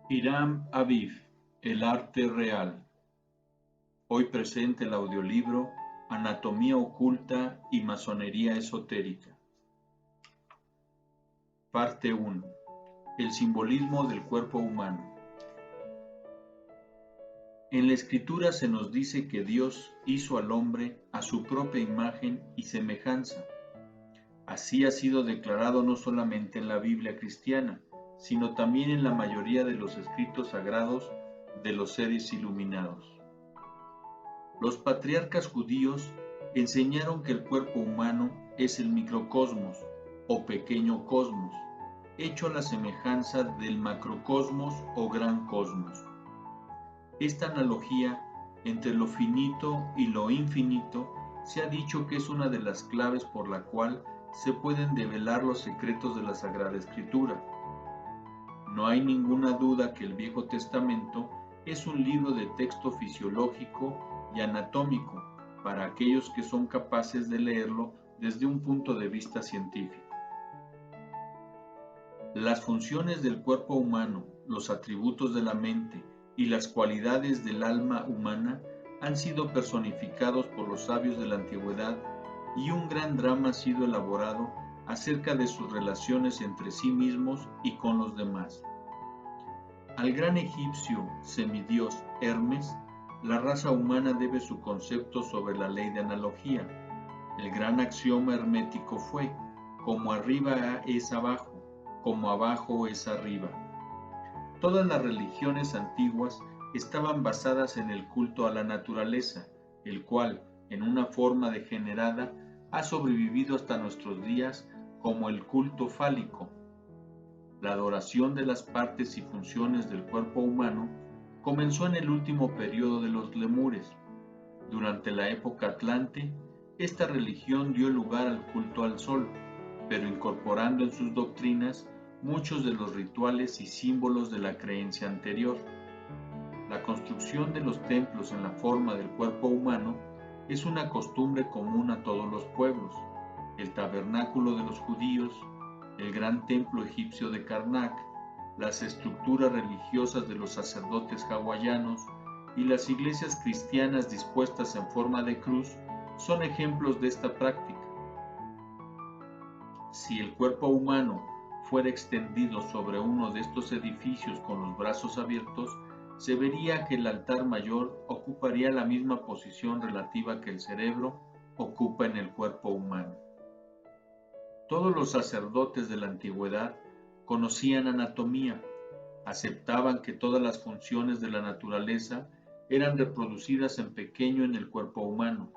Hiram Aviv, El arte real. Hoy presenta el audiolibro Anatomía oculta y masonería esotérica. Parte 1. El simbolismo del cuerpo humano. En la Escritura se nos dice que Dios hizo al hombre a su propia imagen y semejanza. Así ha sido declarado no solamente en la Biblia cristiana, sino también en la mayoría de los escritos sagrados de los seres iluminados. Los patriarcas judíos enseñaron que el cuerpo humano es el microcosmos o pequeño cosmos, hecho a la semejanza del macrocosmos o gran cosmos. Esta analogía entre lo finito y lo infinito se ha dicho que es una de las claves por la cual se pueden develar los secretos de la Sagrada Escritura. No hay ninguna duda que el Viejo Testamento es un libro de texto fisiológico y anatómico para aquellos que son capaces de leerlo desde un punto de vista científico. Las funciones del cuerpo humano, los atributos de la mente y las cualidades del alma humana han sido personificados por los sabios de la antigüedad y un gran drama ha sido elaborado acerca de sus relaciones entre sí mismos y con los demás. Al gran egipcio semidios Hermes, la raza humana debe su concepto sobre la ley de analogía. El gran axioma hermético fue: como arriba es abajo, como abajo es arriba. Todas las religiones antiguas estaban basadas en el culto a la naturaleza, el cual, en una forma degenerada, ha sobrevivido hasta nuestros días como el culto fálico. La adoración de las partes y funciones del cuerpo humano comenzó en el último periodo de los lemures. Durante la época atlante, esta religión dio lugar al culto al sol, pero incorporando en sus doctrinas muchos de los rituales y símbolos de la creencia anterior. La construcción de los templos en la forma del cuerpo humano es una costumbre común a todos los pueblos. El tabernáculo de los judíos, el gran templo egipcio de Karnak, las estructuras religiosas de los sacerdotes hawaianos y las iglesias cristianas dispuestas en forma de cruz son ejemplos de esta práctica. Si el cuerpo humano fuera extendido sobre uno de estos edificios con los brazos abiertos, se vería que el altar mayor ocuparía la misma posición relativa que el cerebro ocupa en el cuerpo humano. Todos los sacerdotes de la antigüedad conocían anatomía, aceptaban que todas las funciones de la naturaleza eran reproducidas en pequeño en el cuerpo humano.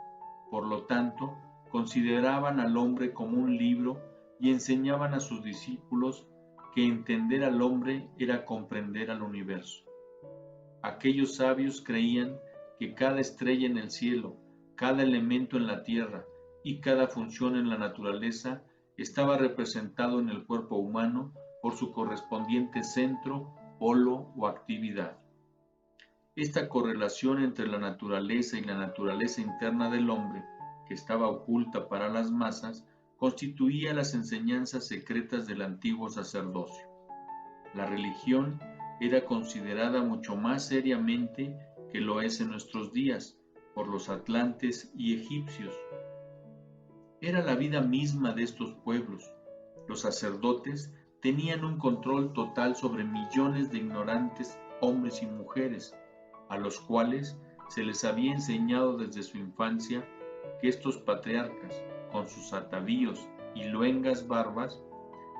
Por lo tanto, consideraban al hombre como un libro y enseñaban a sus discípulos que entender al hombre era comprender al universo. Aquellos sabios creían que cada estrella en el cielo, cada elemento en la tierra y cada función en la naturaleza estaba representado en el cuerpo humano por su correspondiente centro, polo o actividad. Esta correlación entre la naturaleza y la naturaleza interna del hombre, que estaba oculta para las masas, constituía las enseñanzas secretas del antiguo sacerdocio. La religión era considerada mucho más seriamente que lo es en nuestros días por los atlantes y egipcios. Era la vida misma de estos pueblos. Los sacerdotes tenían un control total sobre millones de ignorantes hombres y mujeres, a los cuales se les había enseñado desde su infancia que estos patriarcas, con sus atavíos y luengas barbas,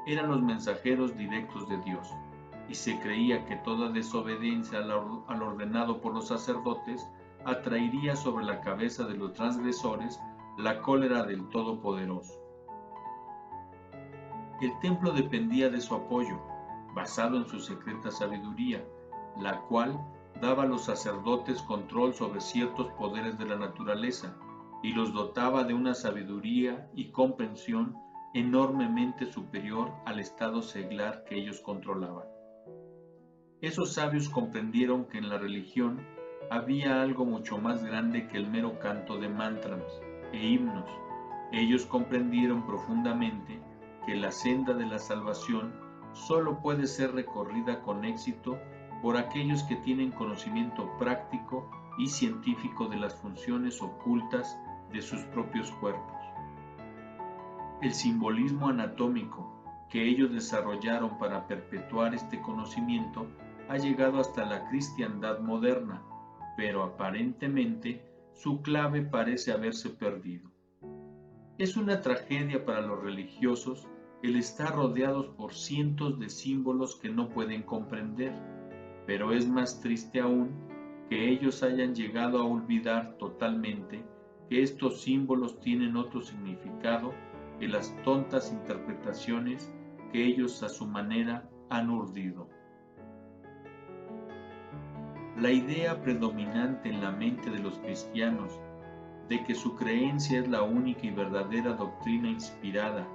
eran los mensajeros directos de Dios, y se creía que toda desobediencia al ordenado por los sacerdotes atraería sobre la cabeza de los transgresores la cólera del Todopoderoso. El templo dependía de su apoyo, basado en su secreta sabiduría, la cual daba a los sacerdotes control sobre ciertos poderes de la naturaleza y los dotaba de una sabiduría y comprensión enormemente superior al estado seglar que ellos controlaban. Esos sabios comprendieron que en la religión había algo mucho más grande que el mero canto de mantras e himnos. Ellos comprendieron profundamente que la senda de la salvación solo puede ser recorrida con éxito por aquellos que tienen conocimiento práctico y científico de las funciones ocultas de sus propios cuerpos. El simbolismo anatómico que ellos desarrollaron para perpetuar este conocimiento ha llegado hasta la cristiandad moderna, pero aparentemente su clave parece haberse perdido. Es una tragedia para los religiosos el estar rodeados por cientos de símbolos que no pueden comprender, pero es más triste aún que ellos hayan llegado a olvidar totalmente que estos símbolos tienen otro significado que las tontas interpretaciones que ellos a su manera han urdido. La idea predominante en la mente de los cristianos de que su creencia es la única y verdadera doctrina inspirada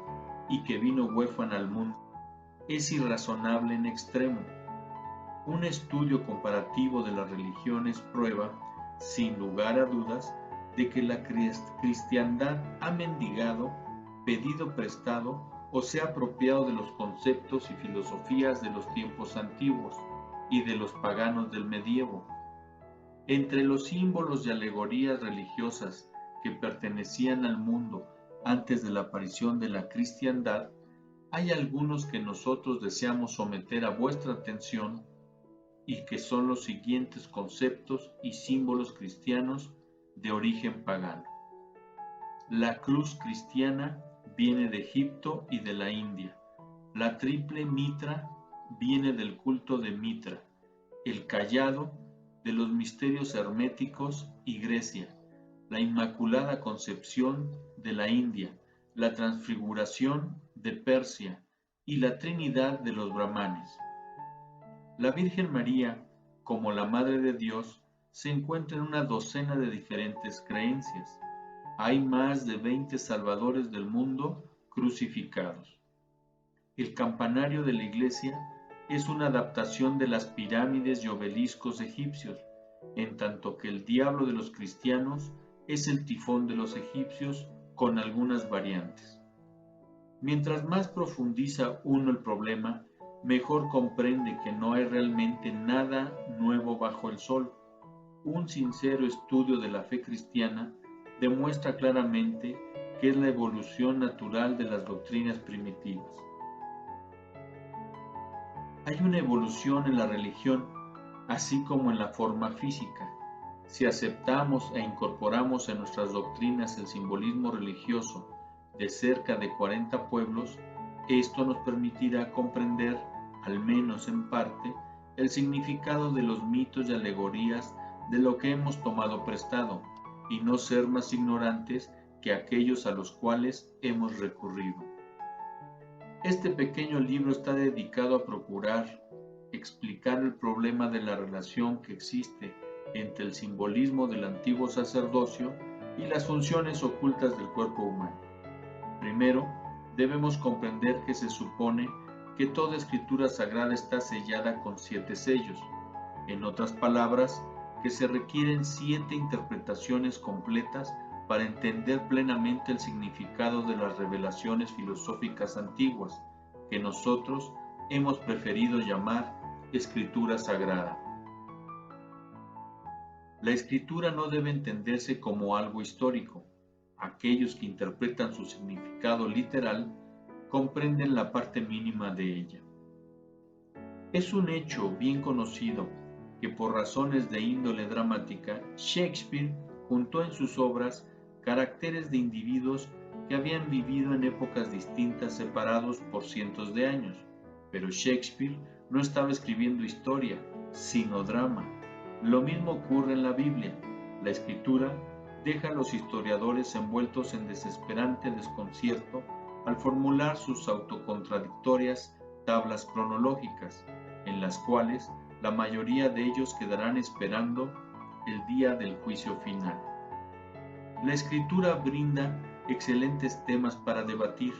y que vino huérfana al mundo es irrazonable en extremo. Un estudio comparativo de las religiones prueba, sin lugar a dudas, de que la cristiandad ha mendigado, pedido prestado o se ha apropiado de los conceptos y filosofías de los tiempos antiguos y de los paganos del medievo. Entre los símbolos y alegorías religiosas que pertenecían al mundo antes de la aparición de la cristiandad, hay algunos que nosotros deseamos someter a vuestra atención y que son los siguientes conceptos y símbolos cristianos de origen pagano. La cruz cristiana viene de Egipto y de la India. La triple mitra viene del culto de Mitra. El cayado de los misterios herméticos y Grecia. La Inmaculada Concepción de la India. La Transfiguración de Persia y la Trinidad de los brahmanes. La Virgen María, como la Madre de Dios, se encuentra en una docena de diferentes creencias. Hay más de 20 salvadores del mundo crucificados. El campanario de la iglesia es una adaptación de las pirámides y obeliscos egipcios, en tanto que el diablo de los cristianos es el tifón de los egipcios con algunas variantes. Mientras más profundiza uno el problema, mejor comprende que no hay realmente nada nuevo bajo el sol. Un sincero estudio de la fe cristiana demuestra claramente que es la evolución natural de las doctrinas primitivas. Hay una evolución en la religión, así como en la forma física. Si aceptamos e incorporamos en nuestras doctrinas el simbolismo religioso de cerca de 40 pueblos, esto nos permitirá comprender, al menos en parte, el significado de los mitos y alegorías de lo que hemos tomado prestado, y no ser más ignorantes que aquellos a los cuales hemos recurrido. Este pequeño libro está dedicado a procurar explicar el problema de la relación que existe entre el simbolismo del antiguo sacerdocio y las funciones ocultas del cuerpo humano. Primero, debemos comprender que se supone que toda escritura sagrada está sellada con 7 sellos. En otras palabras, que se requieren 7 interpretaciones completas para entender plenamente el significado de las revelaciones filosóficas antiguas, que nosotros hemos preferido llamar escritura sagrada. La escritura no debe entenderse como algo histórico. Aquellos que interpretan su significado literal comprenden la parte mínima de ella. Es un hecho bien conocido que por razones de índole dramática, Shakespeare juntó en sus obras caracteres de individuos que habían vivido en épocas distintas separados por cientos de años. Pero Shakespeare no estaba escribiendo historia, sino drama. Lo mismo ocurre en la Biblia. La escritura deja a los historiadores envueltos en desesperante desconcierto al formular sus autocontradictorias tablas cronológicas, en las cuales la mayoría de ellos quedarán esperando el día del juicio final. La escritura brinda excelentes temas para debatir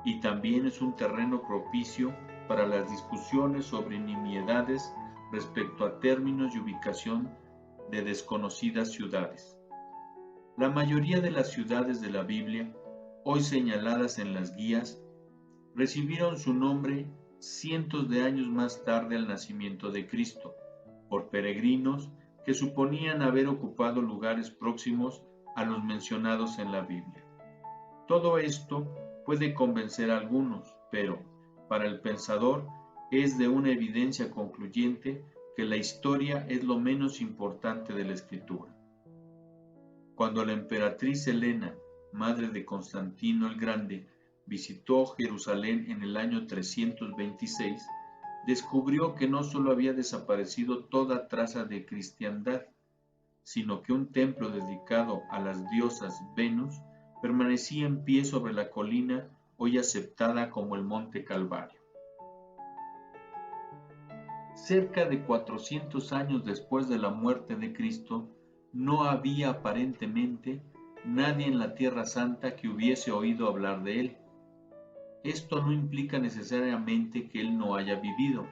y también es un terreno propicio para las discusiones sobre nimiedades respecto a términos y ubicación de desconocidas ciudades. La mayoría de las ciudades de la Biblia, hoy señaladas en las guías, recibieron su nombre cientos de años más tarde al nacimiento de Cristo. por peregrinos que suponían haber ocupado lugares próximos a los mencionados en la Biblia. Todo esto puede convencer a algunos, pero para el pensador es de una evidencia concluyente que la historia es lo menos importante de la escritura. Cuando la emperatriz Helena, madre de Constantino el Grande, visitó Jerusalén en el año 326, descubrió que no solo había desaparecido toda traza de cristiandad, sino que un templo dedicado a las diosas Venus permanecía en pie sobre la colina hoy aceptada como el Monte Calvario. Cerca de 400 años después de la muerte de Cristo, no había aparentemente nadie en la Tierra Santa que hubiese oído hablar de él. Esto no implica necesariamente que él no haya vivido,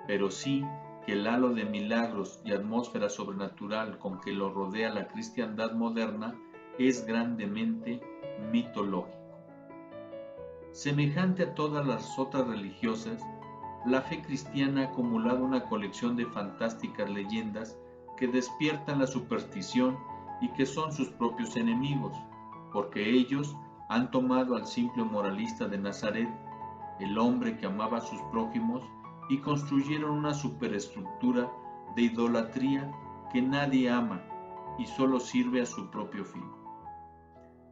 pero sí que el halo de milagros y atmósfera sobrenatural con que lo rodea la cristiandad moderna es grandemente mitológico. Semejante a todas las otras religiosas, la fe cristiana ha acumulado una colección de fantásticas leyendas que despiertan la superstición y que son sus propios enemigos, porque ellos han tomado al simple moralista de Nazaret, el hombre que amaba a sus prójimos, y construyeron una superestructura de idolatría que nadie ama y solo sirve a su propio fin.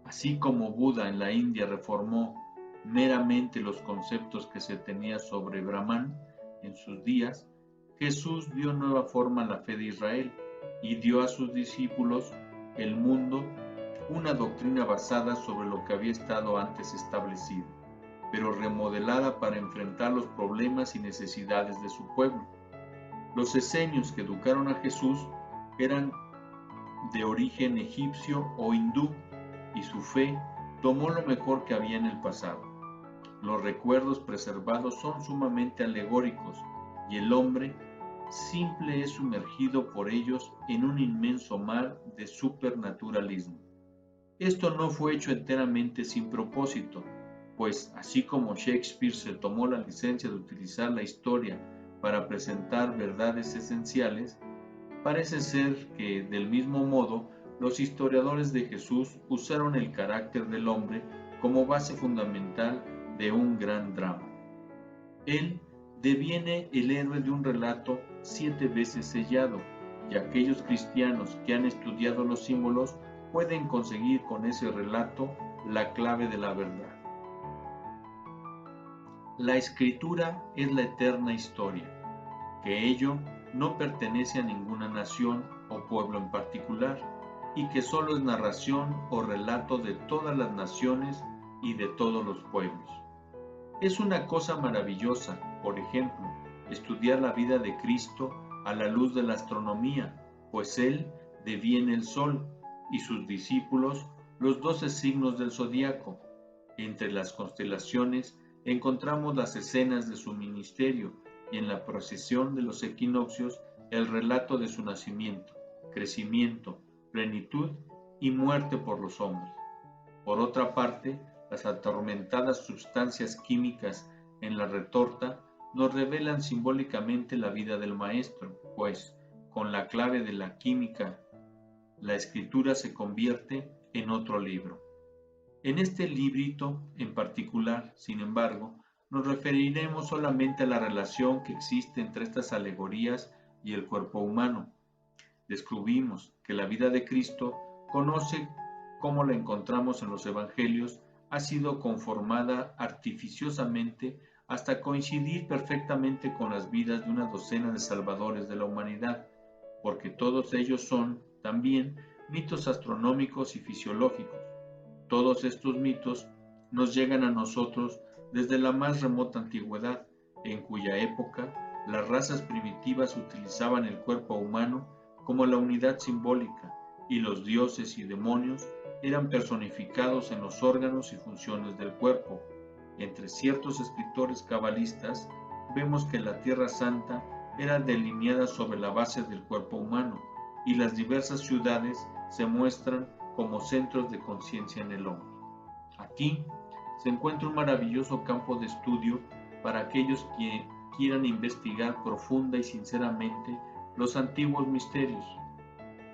Así como Buda en la India reformó meramente los conceptos que se tenía sobre Brahman en sus días, Jesús dio nueva forma a la fe de Israel y dio a sus discípulos el mundo una doctrina basada sobre lo que había estado antes establecido, pero remodelada para enfrentar los problemas y necesidades de su pueblo. Los esenios que educaron a Jesús eran de origen egipcio o hindú, y su fe tomó lo mejor que había en el pasado. Los recuerdos preservados son sumamente alegóricos, y el hombre simple es sumergido por ellos en un inmenso mar de supernaturalismo. Esto no fue hecho enteramente sin propósito, pues así como Shakespeare se tomó la licencia de utilizar la historia para presentar verdades esenciales, parece ser que, del mismo modo, los historiadores de Jesús usaron el carácter del hombre como base fundamental de un gran drama. Él deviene el héroe de un relato 7 veces sellado, y aquellos cristianos que han estudiado los símbolos pueden conseguir con ese relato la clave de la verdad. La escritura es la eterna historia, que ello no pertenece a ninguna nación o pueblo en particular, y que solo es narración o relato de todas las naciones y de todos los pueblos. Es una cosa maravillosa, por ejemplo, estudiar la vida de Cristo a la luz de la astronomía, pues él deviene el sol y sus discípulos los 12 signos del zodiaco. Entre las constelaciones encontramos las escenas de su ministerio y en la procesión de los equinoccios el relato de su nacimiento, crecimiento, plenitud y muerte por los hombres. Por otra parte, las atormentadas sustancias químicas en la retorta nos revelan simbólicamente la vida del maestro, pues, con la clave de la química, la escritura se convierte en otro libro. En este librito en particular, sin embargo, nos referiremos solamente a la relación que existe entre estas alegorías y el cuerpo humano. Descubrimos que la vida de Cristo, conoce como la encontramos en los evangelios, ha sido conformada artificiosamente hasta coincidir perfectamente con las vidas de una docena de salvadores de la humanidad, porque todos ellos son, también, mitos astronómicos y fisiológicos. Todos estos mitos nos llegan a nosotros desde la más remota antigüedad, en cuya época las razas primitivas utilizaban el cuerpo humano como la unidad simbólica, y los dioses y demonios eran personificados en los órganos y funciones del cuerpo. Entre ciertos escritores cabalistas vemos que la Tierra Santa era delineada sobre la base del cuerpo humano, y las diversas ciudades se muestran como centros de conciencia en el hombre. Aquí se encuentra un maravilloso campo de estudio para aquellos que quieran investigar profunda y sinceramente los antiguos misterios.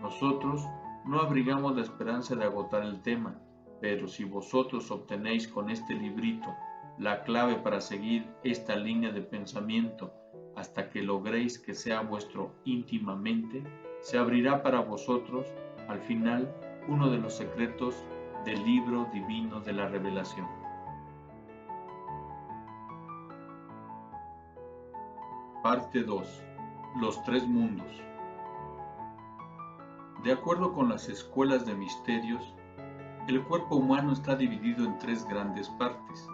Nosotros no abrigamos la esperanza de agotar el tema, pero si vosotros obtenéis con este librito la clave para seguir esta línea de pensamiento hasta que logréis que sea vuestro íntimamente, se abrirá para vosotros, al final, uno de los secretos del libro divino de la revelación. Parte 2. Los tres mundos. De acuerdo con las escuelas de misterios, el cuerpo humano está dividido en tres grandes partes,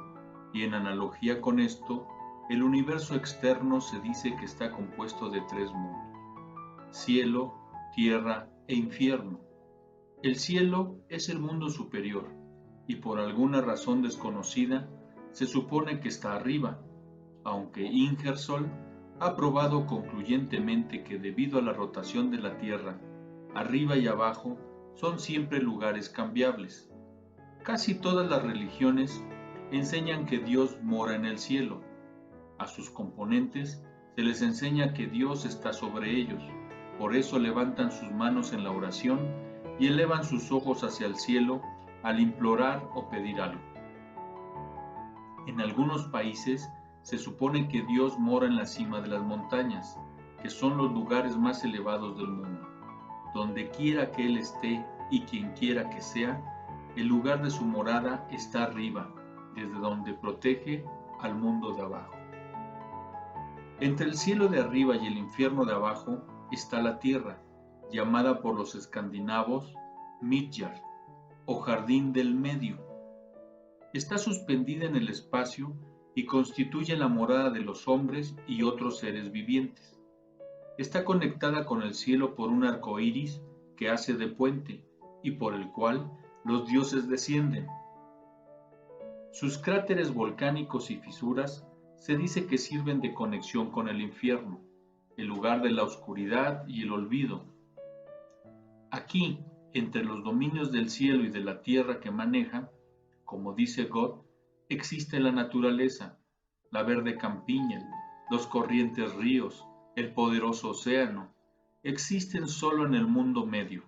y en analogía con esto, el universo externo se dice que está compuesto de tres mundos: cielo, tierra e infierno. El cielo es el mundo superior, y por alguna razón desconocida, se supone que está arriba, aunque Ingersoll ha probado concluyentemente que debido a la rotación de la Tierra, arriba y abajo son siempre lugares cambiables. Casi todas las religiones enseñan que Dios mora en el cielo. A sus componentes se les enseña que Dios está sobre ellos, por eso levantan sus manos en la oración y elevan sus ojos hacia el cielo al implorar o pedir algo. En algunos países se supone que Dios mora en la cima de las montañas, que son los lugares más elevados del mundo. Donde quiera que Él esté y quien quiera que sea, el lugar de su morada está arriba, desde donde protege al mundo de abajo. Entre el cielo de arriba y el infierno de abajo está la tierra, llamada por los escandinavos Midgard, o Jardín del Medio. Está suspendida en el espacio y constituye la morada de los hombres y otros seres vivientes. Está conectada con el cielo por un arco iris que hace de puente y por el cual los dioses descienden. Sus cráteres volcánicos y fisuras se dice que sirven de conexión con el infierno, el lugar de la oscuridad y el olvido. Aquí, entre los dominios del cielo y de la tierra que maneja, como dice God, existe la naturaleza, la verde campiña, los corrientes ríos, el poderoso océano. Existen solo en el mundo medio,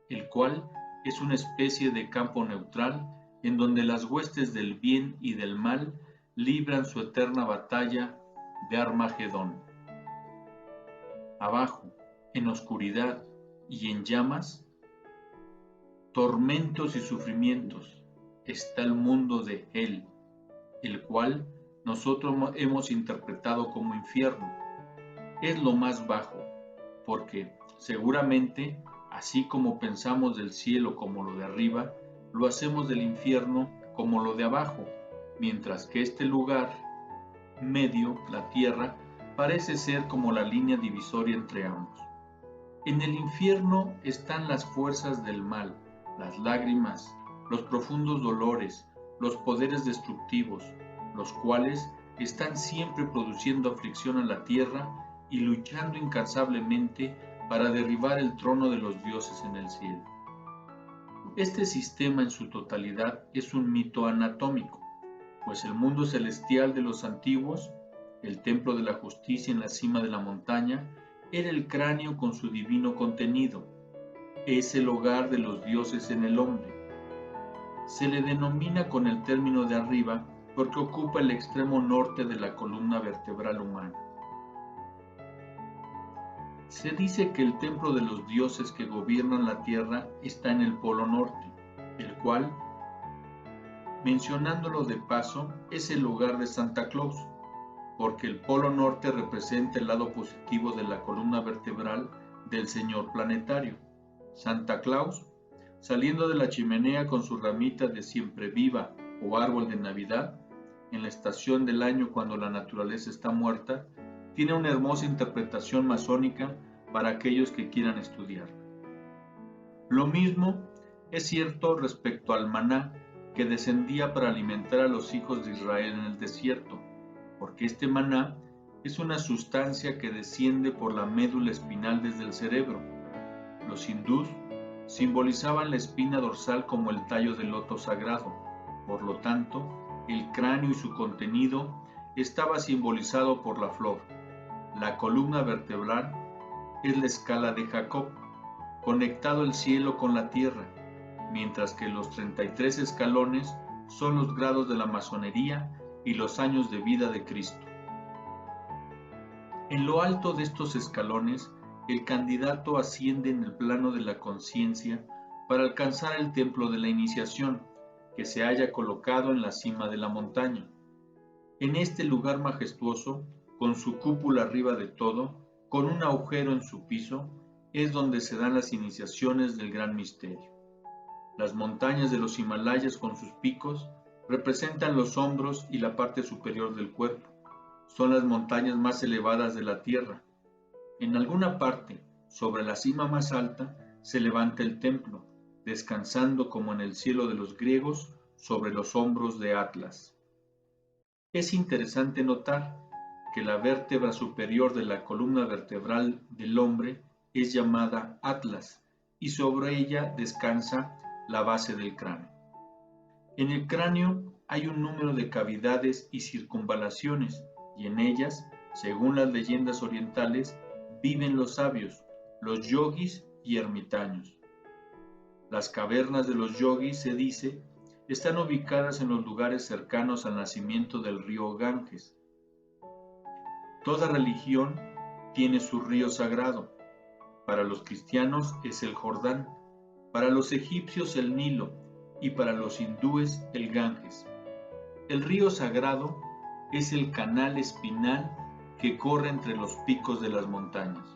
el cual es una especie de campo neutral en donde las huestes del bien y del mal libran su eterna batalla de Armagedón. Abajo, en oscuridad y en llamas, tormentos y sufrimientos, está el mundo de Hel, el cual nosotros hemos interpretado como infierno. Es lo más bajo, porque seguramente, así como pensamos del cielo como lo de arriba, lo hacemos del infierno como lo de abajo, mientras que este lugar medio, la tierra, parece ser como la línea divisoria entre ambos. En el infierno están las fuerzas del mal, las lágrimas, los profundos dolores, los poderes destructivos, los cuales están siempre produciendo aflicción a la tierra y luchando incansablemente para derribar el trono de los dioses en el cielo. Este sistema en su totalidad es un mito anatómico, pues el mundo celestial de los antiguos, el templo de la justicia en la cima de la montaña, era el cráneo con su divino contenido. Es el hogar de los dioses en el hombre. Se le denomina con el término de arriba porque ocupa el extremo norte de la columna vertebral humana. Se dice que el templo de los dioses que gobiernan la tierra está en el polo norte, el cual, mencionándolo de paso, es el hogar de Santa Claus, porque el polo norte representa el lado positivo de la columna vertebral del señor planetario. Santa Claus, saliendo de la chimenea con su ramita de siempreviva o árbol de Navidad, en la estación del año cuando la naturaleza está muerta, tiene una hermosa interpretación masónica para aquellos que quieran estudiar. Lo mismo es cierto respecto al maná que descendía para alimentar a los hijos de Israel en el desierto, porque este maná es una sustancia que desciende por la médula espinal desde el cerebro. Los hindús simbolizaban la espina dorsal como el tallo del loto sagrado, por lo tanto, el cráneo y su contenido estaba simbolizado por la flor, la columna vertebral es la escala de Jacob, conectado el cielo con la tierra, mientras que los 33 escalones son los grados de la masonería y los años de vida de Cristo. En lo alto de estos escalones, el candidato asciende en el plano de la conciencia para alcanzar el templo de la iniciación, que se halla colocado en la cima de la montaña. En este lugar majestuoso, con su cúpula arriba de todo, con un agujero en su piso, es donde se dan las iniciaciones del gran misterio. Las montañas de los Himalayas con sus picos representan los hombros y la parte superior del cuerpo. Son las montañas más elevadas de la tierra. En alguna parte, sobre la cima más alta, se levanta el templo, descansando como en el cielo de los griegos sobre los hombros de Atlas. Es interesante notar que la vértebra superior de la columna vertebral del hombre es llamada Atlas y sobre ella descansa la base del cráneo. En el cráneo hay un número de cavidades y circunvalaciones y en ellas, según las leyendas orientales, viven los sabios, los yogis y ermitaños. Las cavernas de los yogis, se dice, están ubicadas en los lugares cercanos al nacimiento del río Ganges. Toda religión tiene su río sagrado. Para los cristianos es el Jordán, para los egipcios el Nilo y para los hindúes el Ganges. El río sagrado es el canal espinal que corre entre los picos de las montañas.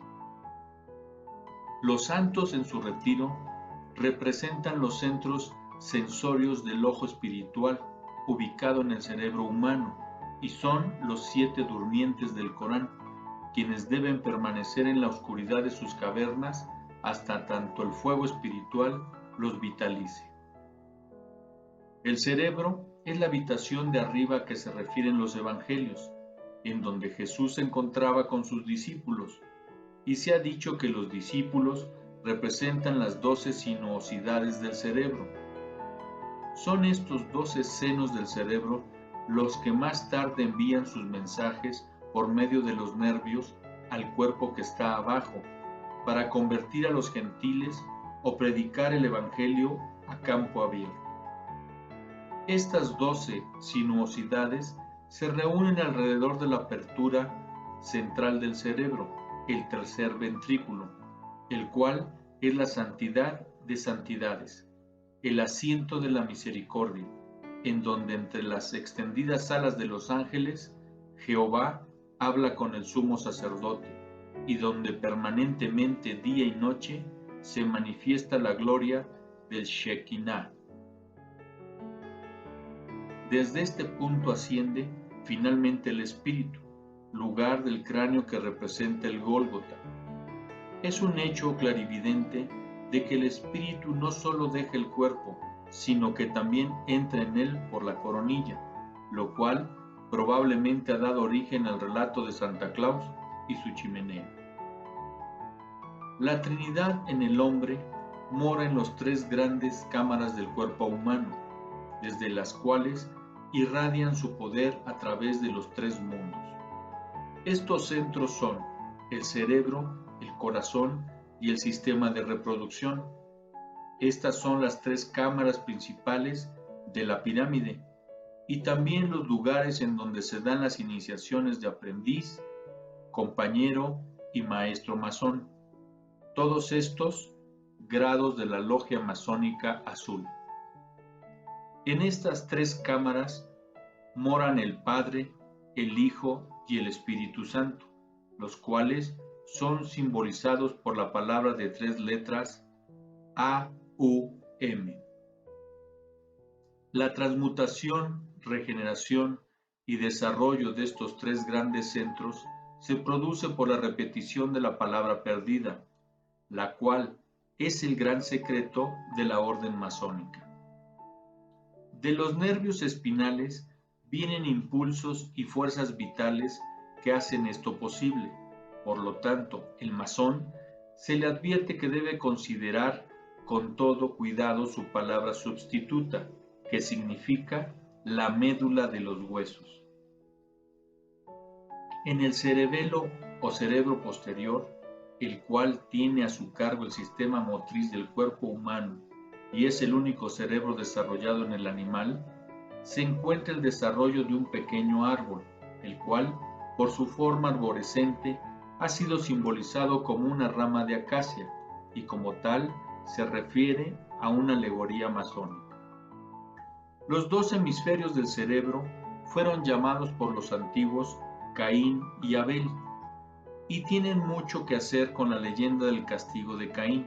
Los santos en su retiro representan los centros sensorios del ojo espiritual ubicado en el cerebro humano y son los 7 durmientes del Corán, quienes deben permanecer en la oscuridad de sus cavernas hasta tanto el fuego espiritual los vitalice. El cerebro es la habitación de arriba a que se refieren los evangelios, en donde Jesús se encontraba con sus discípulos, y se ha dicho que los discípulos representan las 12 sinuosidades del cerebro. Son estos 12 senos del cerebro los que más tarde envían sus mensajes por medio de los nervios al cuerpo que está abajo, para convertir a los gentiles o predicar el evangelio a campo abierto. Estas 12 sinuosidades se reúnen alrededor de la apertura central del cerebro, el tercer ventrículo, el cual es la santidad de santidades, el asiento de la misericordia, en donde entre las extendidas alas de los ángeles, Jehová habla con el sumo sacerdote, y donde permanentemente día y noche se manifiesta la gloria del Shekinah. Desde este punto asciende finalmente el espíritu, lugar del cráneo que representa el Gólgota. Es un hecho clarividente de que el espíritu no solo deja el cuerpo, sino que también entra en él por la coronilla, lo cual probablemente ha dado origen al relato de Santa Claus y su chimenea. La Trinidad en el hombre mora en los 3 grandes cámaras del cuerpo humano, desde las cuales irradian su poder a través de los 3 mundos. Estos centros son el cerebro, el corazón y el sistema de reproducción. Estas son las 3 cámaras principales de la pirámide y también los lugares en donde se dan las iniciaciones de aprendiz, compañero y maestro masón. Todos estos grados de la logia masónica azul. En estas 3 cámaras moran el Padre, el Hijo y el Espíritu Santo, los cuales son simbolizados por la palabra de 3 letras A-U-M. La transmutación, regeneración y desarrollo de estos 3 grandes centros se produce por la repetición de la palabra perdida, la cual es el gran secreto de la orden masónica. De los nervios espinales vienen impulsos y fuerzas vitales que hacen esto posible. Por lo tanto, el masón se le advierte que debe considerar con todo cuidado su palabra sustituta, que significa la médula de los huesos. En el cerebelo o cerebro posterior el cual tiene a su cargo el sistema motriz del cuerpo humano y es el único cerebro desarrollado en el animal, se encuentra el desarrollo de un pequeño árbol, el cual, por su forma arborescente, ha sido simbolizado como una rama de acacia y como tal se refiere a una alegoría masónica. Los dos hemisferios del cerebro fueron llamados por los antiguos Caín y Abel, y tienen mucho que hacer con la leyenda del castigo de Caín,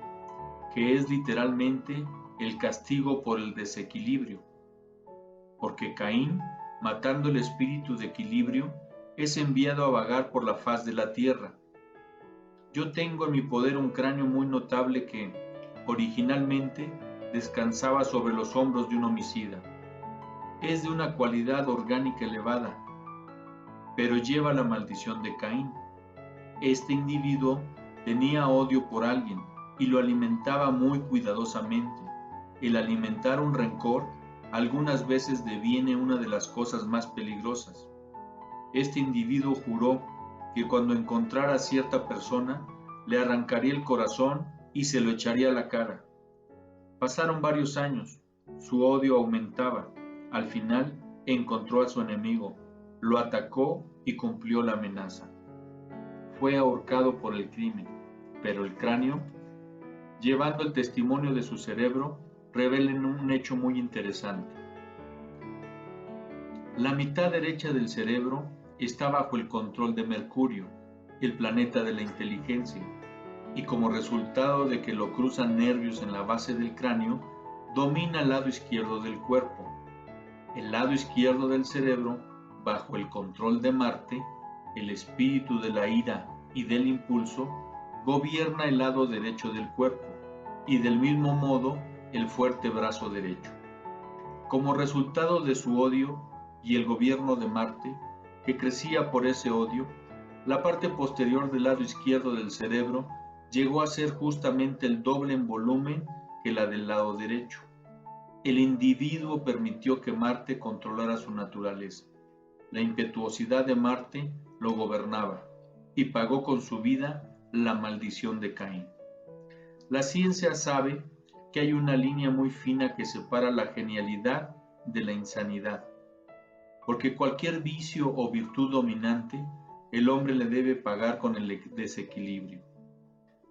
que es literalmente el castigo por el desequilibrio, porque Caín, matando el espíritu de equilibrio, es enviado a vagar por la faz de la tierra. Yo tengo en mi poder un cráneo muy notable que, originalmente, descansaba sobre los hombros de un homicida. Es de una cualidad orgánica elevada, pero lleva la maldición de Caín. Este individuo tenía odio por alguien y lo alimentaba muy cuidadosamente. El alimentar un rencor algunas veces deviene una de las cosas más peligrosas. Este individuo juró que cuando encontrara a cierta persona le arrancaría el corazón y se lo echaría a la cara. Pasaron varios años, su odio aumentaba. Al final encontró a su enemigo, lo atacó y cumplió la amenaza. Fue ahorcado por el crimen, pero el cráneo, llevando el testimonio de su cerebro, revela un hecho muy interesante. La mitad derecha del cerebro está bajo el control de Mercurio, el planeta de la inteligencia, y como resultado de que lo cruzan nervios en la base del cráneo, domina el lado izquierdo del cuerpo. El lado izquierdo del cerebro, bajo el control de Marte, el espíritu de la ira y del impulso, gobierna el lado derecho del cuerpo, y del mismo modo el fuerte brazo derecho. Como resultado de su odio y el gobierno de Marte, que crecía por ese odio, la parte posterior del lado izquierdo del cerebro llegó a ser justamente el doble en volumen que la del lado derecho. El individuo permitió que Marte controlara su naturaleza. La impetuosidad de Marte lo gobernaba y pagó con su vida la maldición de Caín. La ciencia sabe que hay una línea muy fina que separa la genialidad de la insanidad, porque cualquier vicio o virtud dominante, el hombre le debe pagar con el desequilibrio.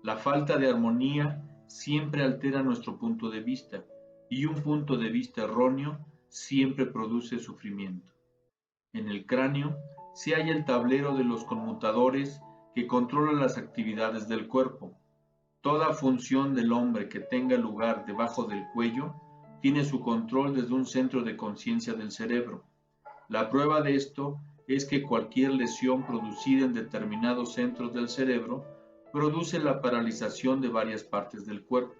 La falta de armonía siempre altera nuestro punto de vista, y un punto de vista erróneo siempre produce sufrimiento. En el cráneo se halla el tablero de los conmutadores que controla las actividades del cuerpo. Toda función del hombre que tenga lugar debajo del cuello tiene su control desde un centro de conciencia del cerebro. La prueba de esto es que cualquier lesión producida en determinados centros del cerebro produce la paralización de varias partes del cuerpo.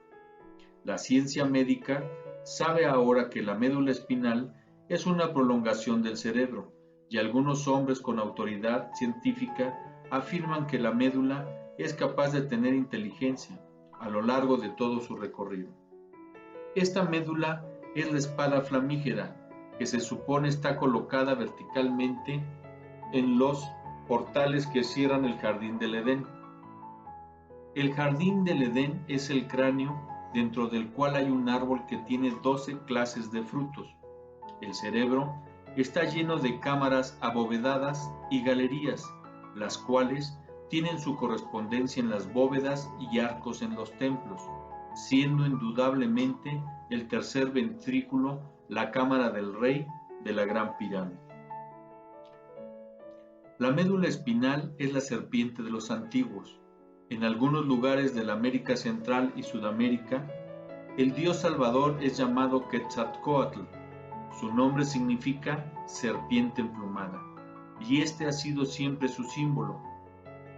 La ciencia médica sabe ahora que la médula espinal es una prolongación del cerebro, y algunos hombres con autoridad científica afirman que la médula es capaz de tener inteligencia a lo largo de todo su recorrido. Esta médula es la espada flamígera, que se supone está colocada verticalmente en los portales que cierran el jardín del Edén. El jardín del Edén es el cráneo dentro del cual hay un árbol que tiene 12 clases de frutos. El cerebro está lleno de cámaras abovedadas y galerías, las cuales tienen su correspondencia en las bóvedas y arcos en los templos, siendo indudablemente el tercer ventrículo la cámara del rey de la Gran Pirámide. La médula espinal es la serpiente de los antiguos. En algunos lugares de la América Central y Sudamérica, el dios salvador es llamado Quetzalcóatl. Su nombre significa serpiente emplumada, y este ha sido siempre su símbolo.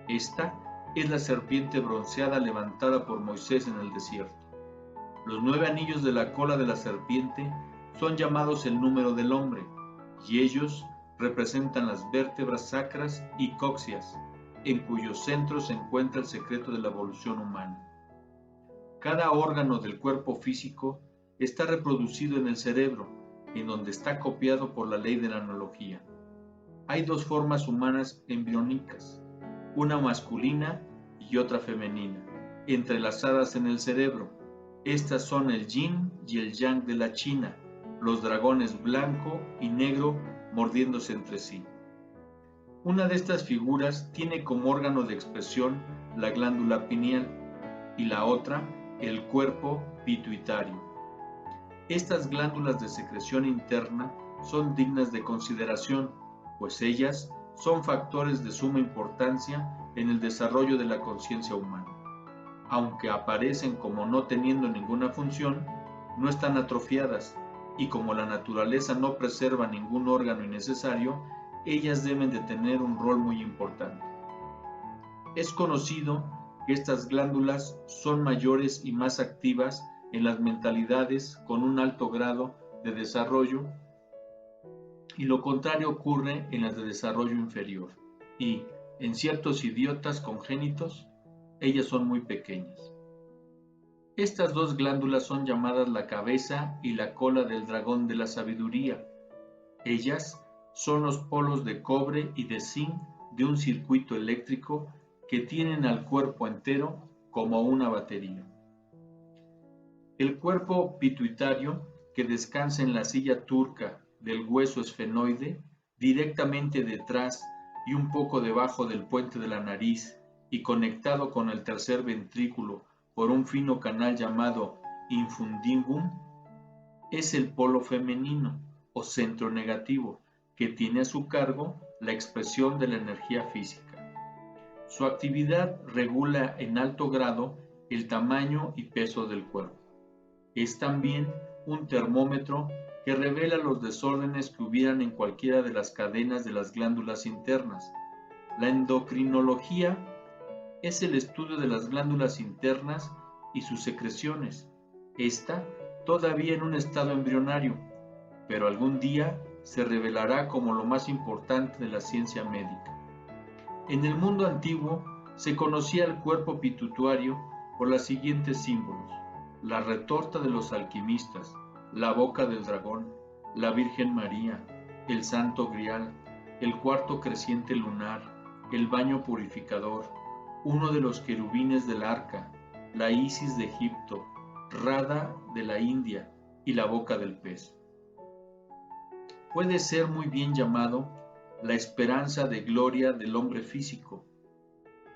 Esta es la serpiente bronceada levantada por Moisés en el desierto. Los 9 anillos de la cola de la serpiente son llamados el número del hombre, y ellos representan las vértebras sacras y cócceas, en cuyo centro se encuentra el secreto de la evolución humana. Cada órgano del cuerpo físico está reproducido en el cerebro, en donde está copiado por la ley de la analogía. Hay 2 formas humanas embriónicas, una masculina y otra femenina, entrelazadas en el cerebro. Estas son el yin y el yang de la China, los dragones blanco y negro mordiéndose entre sí. Una de estas figuras tiene como órgano de expresión la glándula pineal y la otra el cuerpo pituitario. Estas glándulas de secreción interna son dignas de consideración, pues ellas son factores de suma importancia en el desarrollo de la conciencia humana. Aunque aparecen como no teniendo ninguna función, no están atrofiadas, y como la naturaleza no preserva ningún órgano innecesario, ellas deben de tener un rol muy importante. Es conocido que estas glándulas son mayores y más activas en las mentalidades con un alto grado de desarrollo, y lo contrario ocurre en las de desarrollo inferior, y en ciertos idiotas congénitos, ellas son muy pequeñas. Estas dos glándulas son llamadas la cabeza y la cola del dragón de la sabiduría. Ellas son los polos de cobre y de zinc de un circuito eléctrico que tienen al cuerpo entero como una batería. El cuerpo pituitario, que descansa en la silla turca del hueso esfenoide, directamente detrás y un poco debajo del puente de la nariz y conectado con el tercer ventrículo por un fino canal llamado infundibulum, es el polo femenino o centro negativo, que tiene a su cargo la expresión de la energía física. Su actividad regula en alto grado el tamaño y peso del cuerpo. Es también un termómetro que revela los desórdenes que hubieran en cualquiera de las cadenas de las glándulas internas. La endocrinología es el estudio de las glándulas internas y sus secreciones. Esta todavía en un estado embrionario, pero algún día se revelará como lo más importante de la ciencia médica. En el mundo antiguo se conocía el cuerpo pituitario por los siguientes símbolos: la retorta de los alquimistas, la boca del dragón, la Virgen María, el Santo Grial, el cuarto creciente lunar, el baño purificador, uno de los querubines del arca, la Isis de Egipto, Radha de la India y la boca del pez. Puede ser muy bien llamado la esperanza de gloria del hombre físico.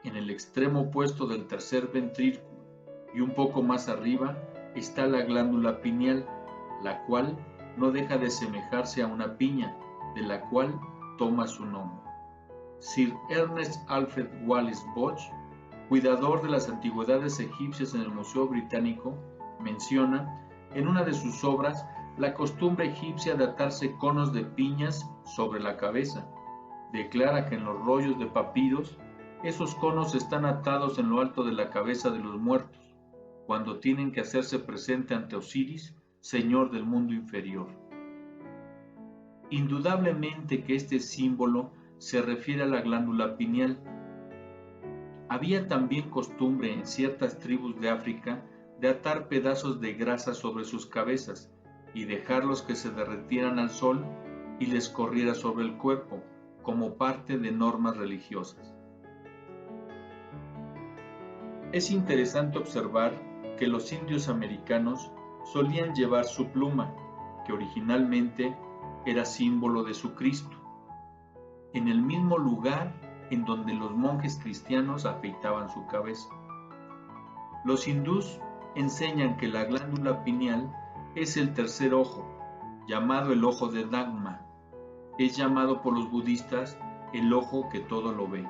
En el extremo opuesto del tercer ventrículo y un poco más arriba está la glándula pineal, la cual no deja de semejarse a una piña, de la cual toma su nombre. Sir Ernest Alfred Wallace Bosch, cuidador de las antigüedades egipcias en el Museo Británico, menciona en una de sus obras la costumbre egipcia de atarse conos de piñas sobre la cabeza. Declara que en los rollos de papiros, esos conos están atados en lo alto de la cabeza de los muertos, cuando tienen que hacerse presente ante Osiris, señor del mundo inferior. Indudablemente que este símbolo se refiere a la glándula pineal. Había también costumbre en ciertas tribus de África de atar pedazos de grasa sobre sus cabezas y dejarlos que se derretieran al sol y les corriera sobre el cuerpo, como parte de normas religiosas. Es interesante observar que los indios americanos solían llevar su pluma, que originalmente era símbolo de su Cristo, en el mismo lugar en donde los monjes cristianos afeitaban su cabeza. Los hindús enseñan que la glándula pineal es el tercer ojo, llamado el ojo de Dhamma. Es llamado por los budistas el ojo que todo lo ve,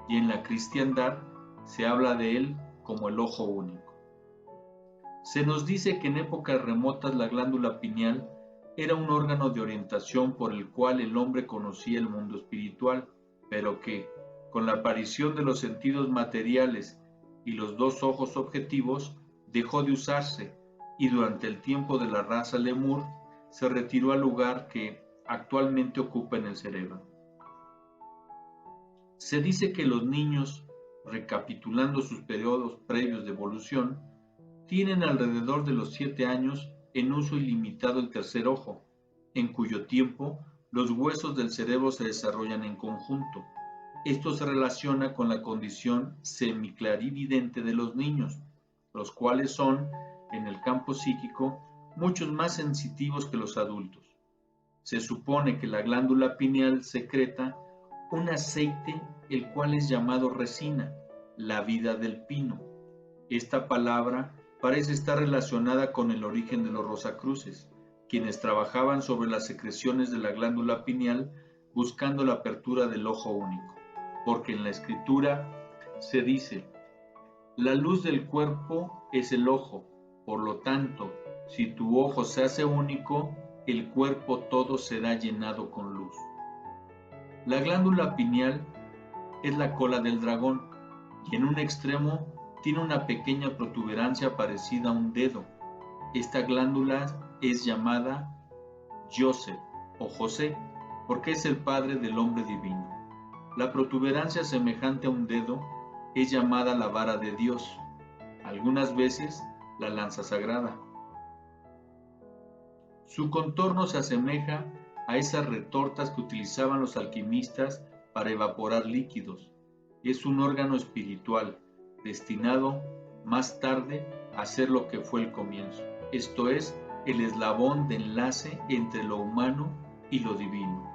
y en la cristiandad se habla de él como el ojo único. Se nos dice que en épocas remotas la glándula pineal era un órgano de orientación por el cual el hombre conocía el mundo espiritual, pero que, con la aparición de los sentidos materiales y los dos ojos objetivos, dejó de usarse y durante el tiempo de la raza lemur se retiró al lugar que actualmente ocupa en el cerebro. Se dice que los niños, recapitulando sus periodos previos de evolución, tienen alrededor de los 7 años en uso ilimitado el tercer ojo, en cuyo tiempo los huesos del cerebro se desarrollan en conjunto. Esto se relaciona con la condición semiclarividente de los niños, los cuales son, en el campo psíquico, muchos más sensitivos que los adultos. Se supone que la glándula pineal secreta un aceite el cual es llamado resina, la vida del pino. Esta palabra parece estar relacionada con el origen de los Rosacruces, quienes trabajaban sobre las secreciones de la glándula pineal buscando la apertura del ojo único, porque en la escritura se dice: la luz del cuerpo es el ojo, por lo tanto, si tu ojo se hace único, el cuerpo todo será llenado con luz. La glándula pineal es la cola del dragón y en un extremo tiene una pequeña protuberancia parecida a un dedo. Esta glándula es llamada Joseph o José porque es el padre del hombre divino. La protuberancia semejante a un dedo es llamada la vara de Dios, algunas veces la lanza sagrada. Su contorno se asemeja a esas retortas que utilizaban los alquimistas para evaporar líquidos. Es un órgano espiritual, destinado más tarde a ser lo que fue el comienzo, esto es, el eslabón de enlace entre lo humano y lo divino.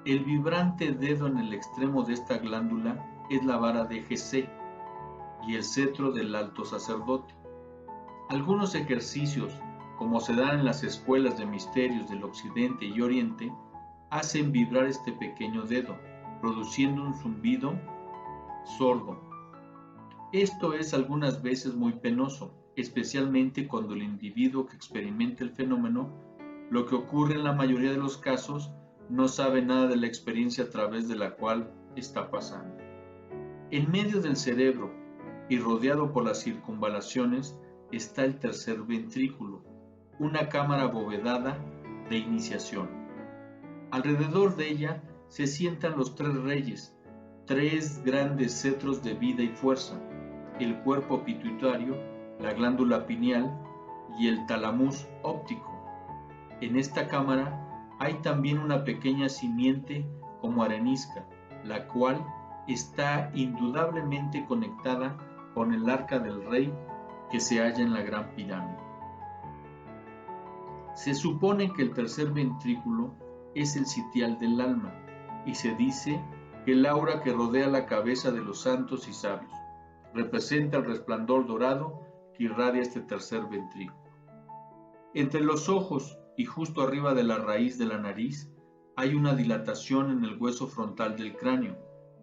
El vibrante dedo en el extremo de esta glándula es la vara de Jesé y el cetro del alto sacerdote. Algunos ejercicios, como se dan en las escuelas de misterios del Occidente y Oriente, hacen vibrar este pequeño dedo, produciendo un zumbido sordo. Esto es algunas veces muy penoso, especialmente cuando el individuo que experimenta el fenómeno, lo que ocurre en la mayoría de los casos, no sabe nada de la experiencia a través de la cual está pasando. En medio del cerebro y rodeado por las circunvalaciones está el tercer ventrículo, una cámara abovedada de iniciación. Alrededor de ella se sientan los tres reyes, tres grandes cetros de vida y fuerza, el cuerpo pituitario, la glándula pineal y el talamus óptico. En esta cámara hay también una pequeña simiente como arenisca, la cual está indudablemente conectada con el arca del rey que se halla en la gran pirámide. Se supone que el tercer ventrículo es el sitial del alma y se dice que el aura que rodea la cabeza de los santos y sabios representa el resplandor dorado que irradia este tercer ventrículo. Entre los ojos y justo arriba de la raíz de la nariz hay una dilatación en el hueso frontal del cráneo,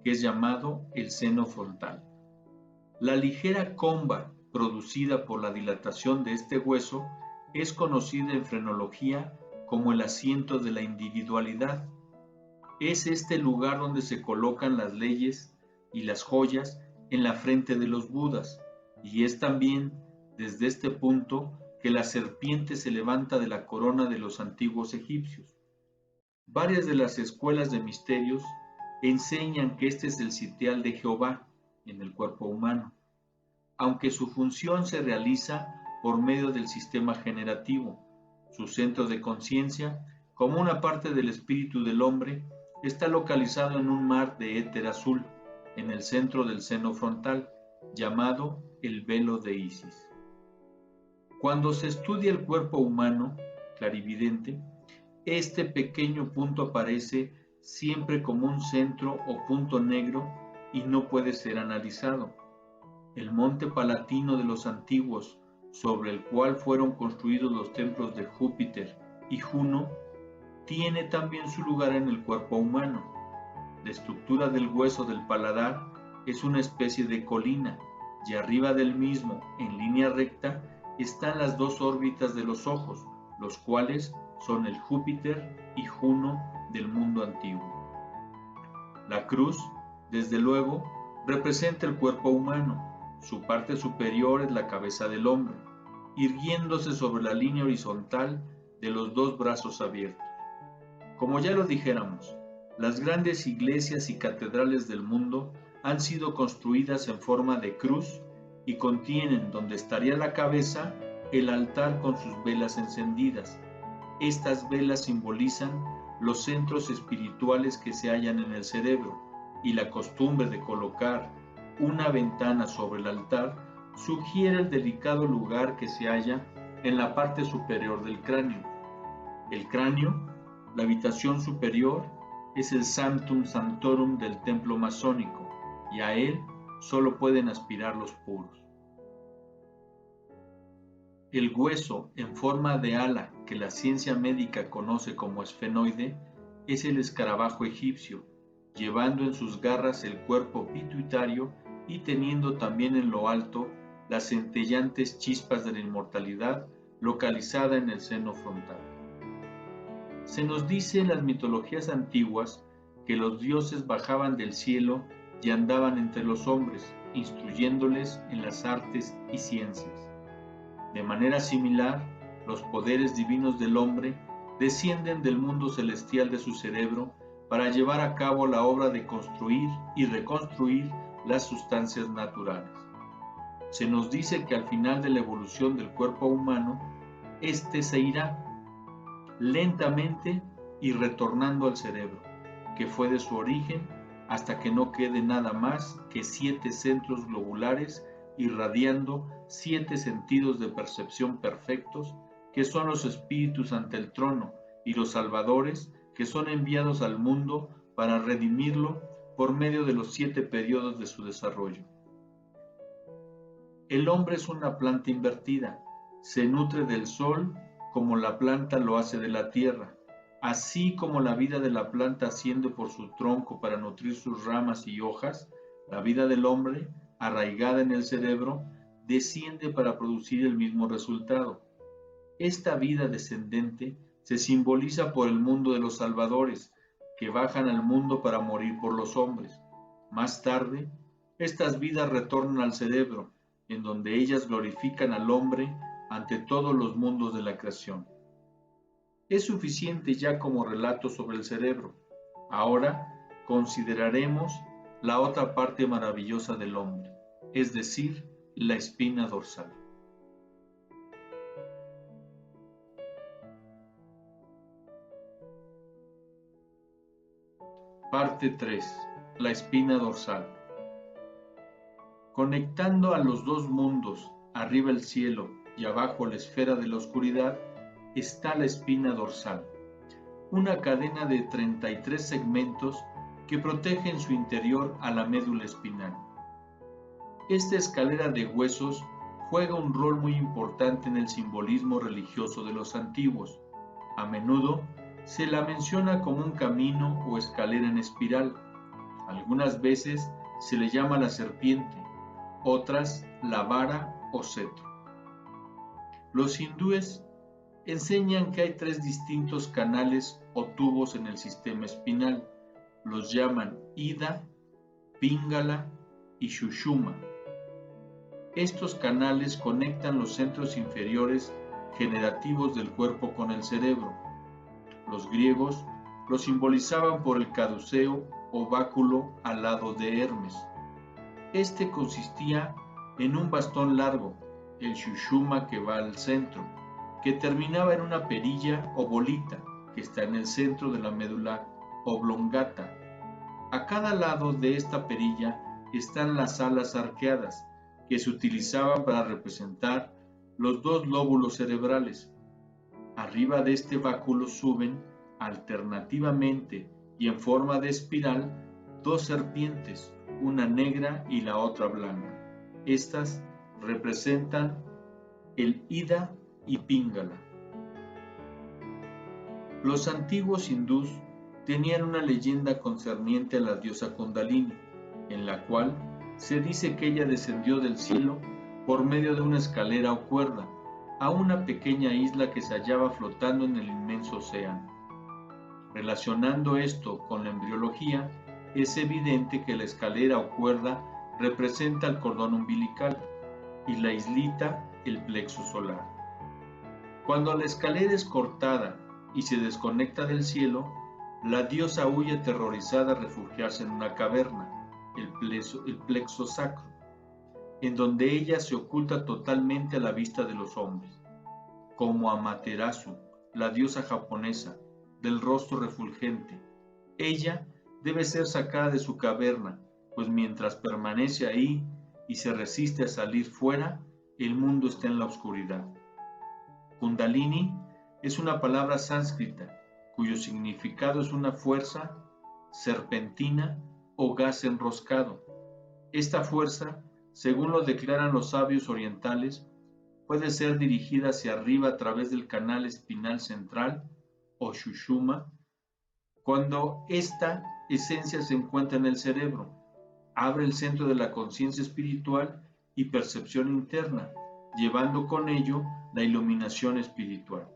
que es llamado el seno frontal. La ligera comba producida por la dilatación de este hueso es conocida en frenología como el asiento de la individualidad. Es este lugar donde se colocan las leyes y las joyas en la frente de los Budas, y es también desde este punto que la serpiente se levanta de la corona de los antiguos egipcios. Varias de las escuelas de misterios enseñan que este es el sitial de Jehová en el cuerpo humano, aunque su función se realiza por medio del sistema generativo. Su centro de conciencia, como una parte del espíritu del hombre, está localizado en un mar de éter azul, en el centro del seno frontal, llamado el velo de Isis. Cuando se estudia el cuerpo humano, clarividente, este pequeño punto aparece siempre como un centro o punto negro y no puede ser analizado. El monte palatino de los antiguos, sobre el cual fueron construidos los templos de Júpiter y Juno, tiene también su lugar en el cuerpo humano. La estructura del hueso del paladar es una especie de colina y arriba del mismo, en línea recta, están las dos órbitas de los ojos, los cuales son el Júpiter y Juno del mundo antiguo. La cruz, desde luego, representa el cuerpo humano. Su parte superior es la cabeza del hombre, irguiéndose sobre la línea horizontal de los dos brazos abiertos. Como ya lo dijéramos, las grandes iglesias y catedrales del mundo han sido construidas en forma de cruz y contienen, donde estaría la cabeza, el altar con sus velas encendidas. Estas velas simbolizan los centros espirituales que se hallan en el cerebro, y la costumbre de colocar una ventana sobre el altar sugiere el delicado lugar que se halla en la parte superior del cráneo. El cráneo, la habitación superior, es el Sanctum Sanctorum del templo masónico, y a él solo pueden aspirar los puros. El hueso en forma de ala que la ciencia médica conoce como esfenoide es el escarabajo egipcio, llevando en sus garras el cuerpo pituitario y teniendo también en lo alto las centellantes chispas de la inmortalidad localizada en el seno frontal. Se nos dice en las mitologías antiguas que los dioses bajaban del cielo y andaban entre los hombres, instruyéndoles en las artes y ciencias. De manera similar, los poderes divinos del hombre descienden del mundo celestial de su cerebro para llevar a cabo la obra de construir y reconstruir las sustancias naturales. Se nos dice que al final de la evolución del cuerpo humano, éste se irá lentamente y retornando al cerebro, que fue de su origen, hasta que no quede nada más que 7 centros globulares irradiando 7 sentidos de percepción perfectos, que son los espíritus ante el trono, y los salvadores, que son enviados al mundo para redimirlo por medio de los 7 periodos de su desarrollo. El hombre es una planta invertida, se nutre del sol como la planta lo hace de la tierra. Así como la vida de la planta asciende por su tronco para nutrir sus ramas y hojas, la vida del hombre, arraigada en el cerebro, desciende para producir el mismo resultado. Esta vida descendente se simboliza por el mundo de los salvadores, que bajan al mundo para morir por los hombres. Más tarde, estas vidas retornan al cerebro, en donde ellas glorifican al hombre ante todos los mundos de la creación. Es suficiente ya como relato sobre el cerebro. Ahora consideraremos la otra parte maravillosa del hombre, es decir, la espina dorsal. Parte 3. La espina dorsal. Conectando a los dos mundos, arriba el cielo y abajo la esfera de la oscuridad, está la espina dorsal, una cadena de 33 segmentos que protege en su interior a la médula espinal. Esta escalera de huesos juega un rol muy importante en el simbolismo religioso de los antiguos. A menudo se la menciona como un camino o escalera en espiral. Algunas veces se le llama la serpiente, otras la vara o cetro. Los hindúes enseñan que hay 3 distintos canales o tubos en el sistema espinal. Los llaman Ida, Pingala y Sushumna. Estos canales conectan los centros inferiores generativos del cuerpo con el cerebro. Los griegos lo simbolizaban por el caduceo o báculo al lado de Hermes. Este consistía en un bastón largo, el Sushumna, que va al centro, que terminaba en una perilla o bolita que está en el centro de la médula oblongata. A cada lado de esta perilla están las alas arqueadas, que se utilizaban para representar los 2 lóbulos cerebrales. Arriba de este báculo suben, alternativamente y en forma de espiral, 2 serpientes, una negra y la otra blanca. Estas representan el Ida y Pingala. Los antiguos hindús tenían una leyenda concerniente a la diosa Kundalini, en la cual se dice que ella descendió del cielo por medio de una escalera o cuerda a una pequeña isla que se hallaba flotando en el inmenso océano. Relacionando esto con la embriología, es evidente que la escalera o cuerda representa el cordón umbilical y la islita el plexo solar. Cuando la escalera es cortada y se desconecta del cielo, la diosa huye aterrorizada a refugiarse en una caverna, el plexo sacro, en donde ella se oculta totalmente a la vista de los hombres, como Amaterasu, la diosa japonesa, del rostro refulgente. Ella debe ser sacada de su caverna, pues mientras permanece ahí y se resiste a salir fuera, el mundo está en la oscuridad. Kundalini es una palabra sánscrita, cuyo significado es una fuerza, serpentina o gas enroscado. Esta fuerza, según lo declaran los sabios orientales, puede ser dirigida hacia arriba a través del canal espinal central o Sushumna, cuando esta esencia se encuentra en el cerebro, abre el centro de la conciencia espiritual y percepción interna, llevando con ello la iluminación espiritual.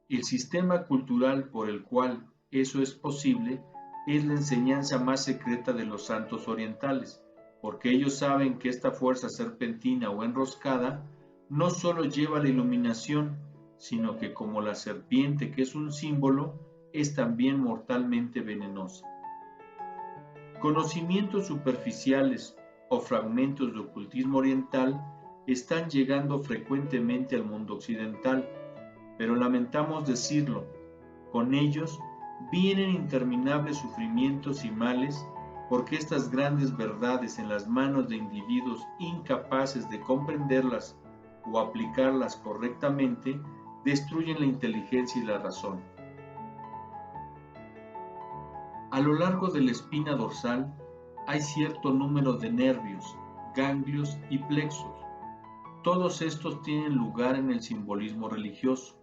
El sistema cultural por el cual eso es posible es la enseñanza más secreta de los santos orientales, porque ellos saben que esta fuerza serpentina o enroscada no solo lleva la iluminación, sino que como la serpiente, que es un símbolo, es también mortalmente venenosa. Conocimientos superficiales o fragmentos de ocultismo oriental están llegando frecuentemente al mundo occidental, pero lamentamos decirlo, con ellos vienen interminables sufrimientos y males, porque estas grandes verdades en las manos de individuos incapaces de comprenderlas o aplicarlas correctamente destruyen la inteligencia y la razón. A lo largo de la espina dorsal hay cierto número de nervios, ganglios y plexos. Todos estos tienen lugar en el simbolismo religioso.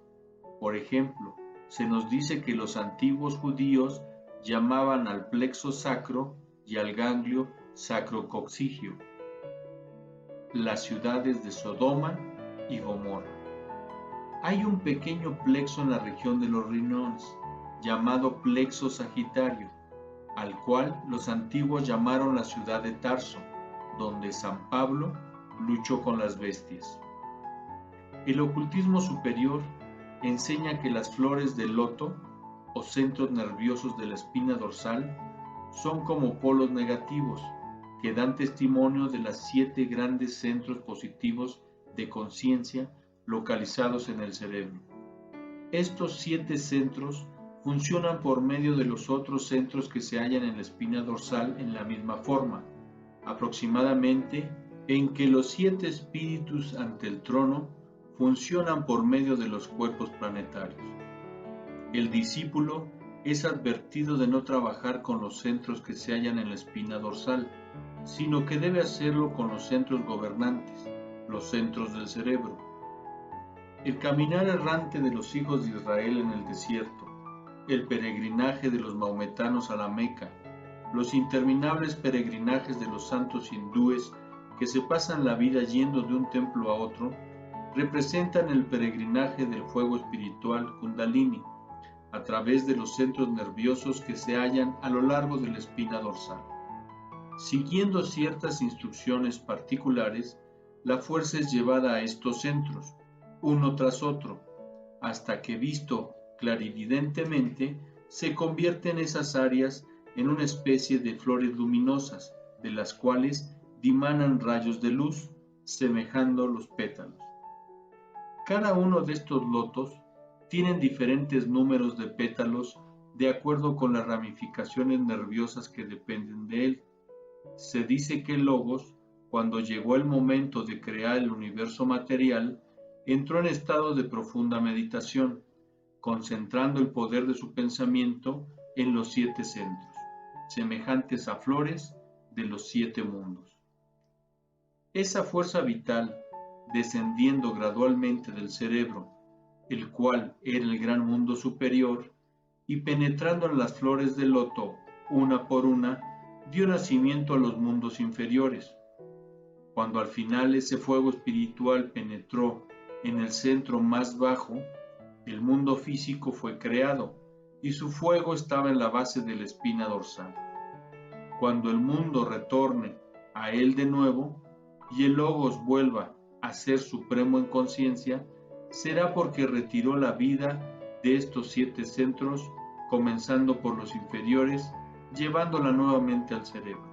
Por ejemplo, se nos dice que los antiguos judíos llamaban al plexo sacro y al ganglio sacrococcigio, las ciudades de Sodoma y Gomorra. Hay un pequeño plexo en la región de los riñones, llamado plexo sagitario, al cual los antiguos llamaron la ciudad de Tarso, donde San Pablo luchó con las bestias. El ocultismo superior enseña que las flores del loto, o centros nerviosos de la espina dorsal, son como polos negativos, que dan testimonio de los 7 grandes centros positivos de conciencia localizados en el cerebro. Estos 7 centros funcionan por medio de los otros centros que se hallan en la espina dorsal en la misma forma, aproximadamente en que los 7 espíritus ante el trono funcionan por medio de los cuerpos planetarios. El discípulo es advertido de no trabajar con los centros que se hallan en la espina dorsal, sino que debe hacerlo con los centros gobernantes, los centros del cerebro. El caminar errante de los hijos de Israel en el desierto, el peregrinaje de los maometanos a la Meca, los interminables peregrinajes de los santos hindúes que se pasan la vida yendo de un templo a otro, representan el peregrinaje del fuego espiritual Kundalini, a través de los centros nerviosos que se hallan a lo largo de la espina dorsal. Siguiendo ciertas instrucciones particulares, la fuerza es llevada a estos centros, uno tras otro, hasta que, visto clarividentemente, se convierten esas áreas en una especie de flores luminosas, de las cuales dimanan rayos de luz, semejando los pétalos. Cada uno de estos lotos tienen diferentes números de pétalos de acuerdo con las ramificaciones nerviosas que dependen de él. Se dice que Logos, cuando llegó el momento de crear el universo material, entró en estado de profunda meditación, concentrando el poder de su pensamiento en los 7 centros, semejantes a flores de los 7 mundos. Esa fuerza vital, descendiendo gradualmente del cerebro, el cual era el gran mundo superior, y penetrando en las flores del loto una por una, dio nacimiento a los mundos inferiores. Cuando al final ese fuego espiritual penetró en el centro más bajo, el mundo físico fue creado, y su fuego estaba en la base de la espina dorsal. Cuando el mundo retorne a él de nuevo, y el Logos vuelva a ser supremo en conciencia, será porque retiró la vida de estos 7 centros, comenzando por los inferiores, llevándola nuevamente al cerebro.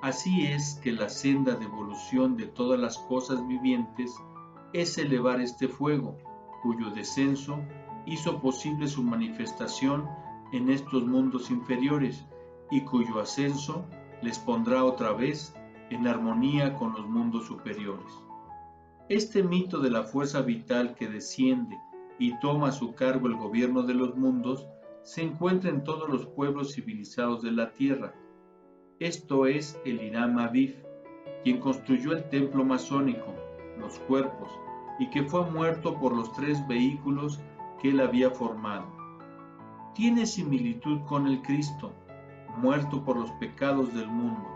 Así es que la senda de evolución de todas las cosas vivientes es elevar este fuego, cuyo descenso hizo posible su manifestación en estos mundos inferiores y cuyo ascenso les pondrá otra vez en armonía con los mundos superiores. Este mito de la fuerza vital que desciende y toma a su cargo el gobierno de los mundos se encuentra en todos los pueblos civilizados de la Tierra. Esto es el Hiram Abiff, quien construyó el templo masónico, los cuerpos, y que fue muerto por los 3 vehículos que él había formado. Tiene similitud con el Cristo, muerto por los pecados del mundo.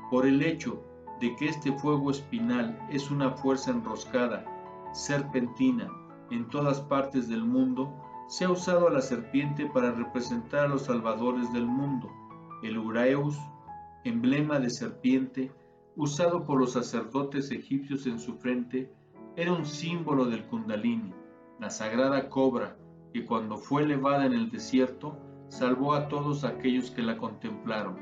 Por el hecho de que este fuego espinal es una fuerza enroscada, serpentina, en todas partes del mundo, se ha usado a la serpiente para representar a los salvadores del mundo. El Ureus, emblema de serpiente, usado por los sacerdotes egipcios en su frente, era un símbolo del Kundalini, la sagrada cobra que cuando fue elevada en el desierto, salvó a todos aquellos que la contemplaron,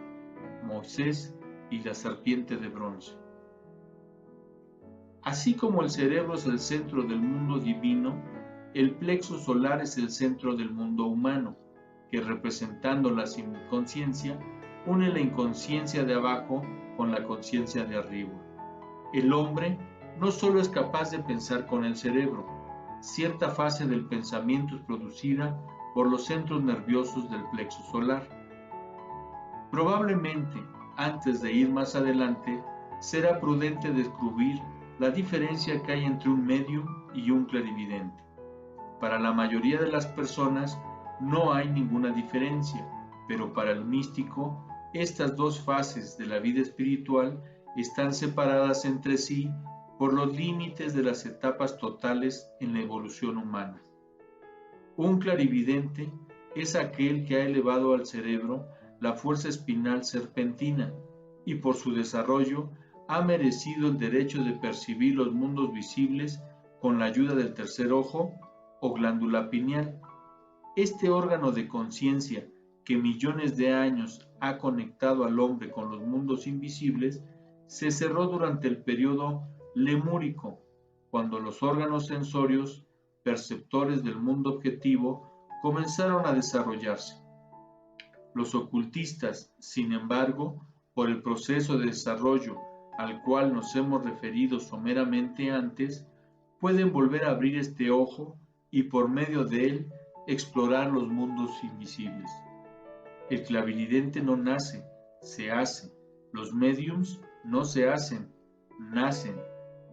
Moisés y la serpiente de bronce. Así como el cerebro es el centro del mundo divino, el plexo solar es el centro del mundo humano, que representando la inconsciencia, une la inconsciencia de abajo con la conciencia de arriba. El hombre no solo es capaz de pensar con el cerebro, cierta fase del pensamiento es producida por los centros nerviosos del plexo solar. Probablemente, antes de ir más adelante, será prudente descubrir la diferencia que hay entre un médium y un clarividente. Para la mayoría de las personas no hay ninguna diferencia, pero para el místico, estas dos fases de la vida espiritual están separadas entre sí por los límites de las etapas totales en la evolución humana. Un clarividente es aquel que ha elevado al cerebro la fuerza espinal serpentina y por su desarrollo ha merecido el derecho de percibir los mundos visibles con la ayuda del tercer ojo o glándula pineal. Este órgano de conciencia que millones de años ha conectado al hombre con los mundos invisibles se cerró durante el periodo lemúrico, cuando los órganos sensorios perceptores del mundo objetivo comenzaron a desarrollarse. Los ocultistas, sin embargo, por el proceso de desarrollo al cual nos hemos referido someramente antes, pueden volver a abrir este ojo y por medio de él explorar los mundos invisibles. El clarividente no nace, se hace. Los médiums no se hacen, nacen.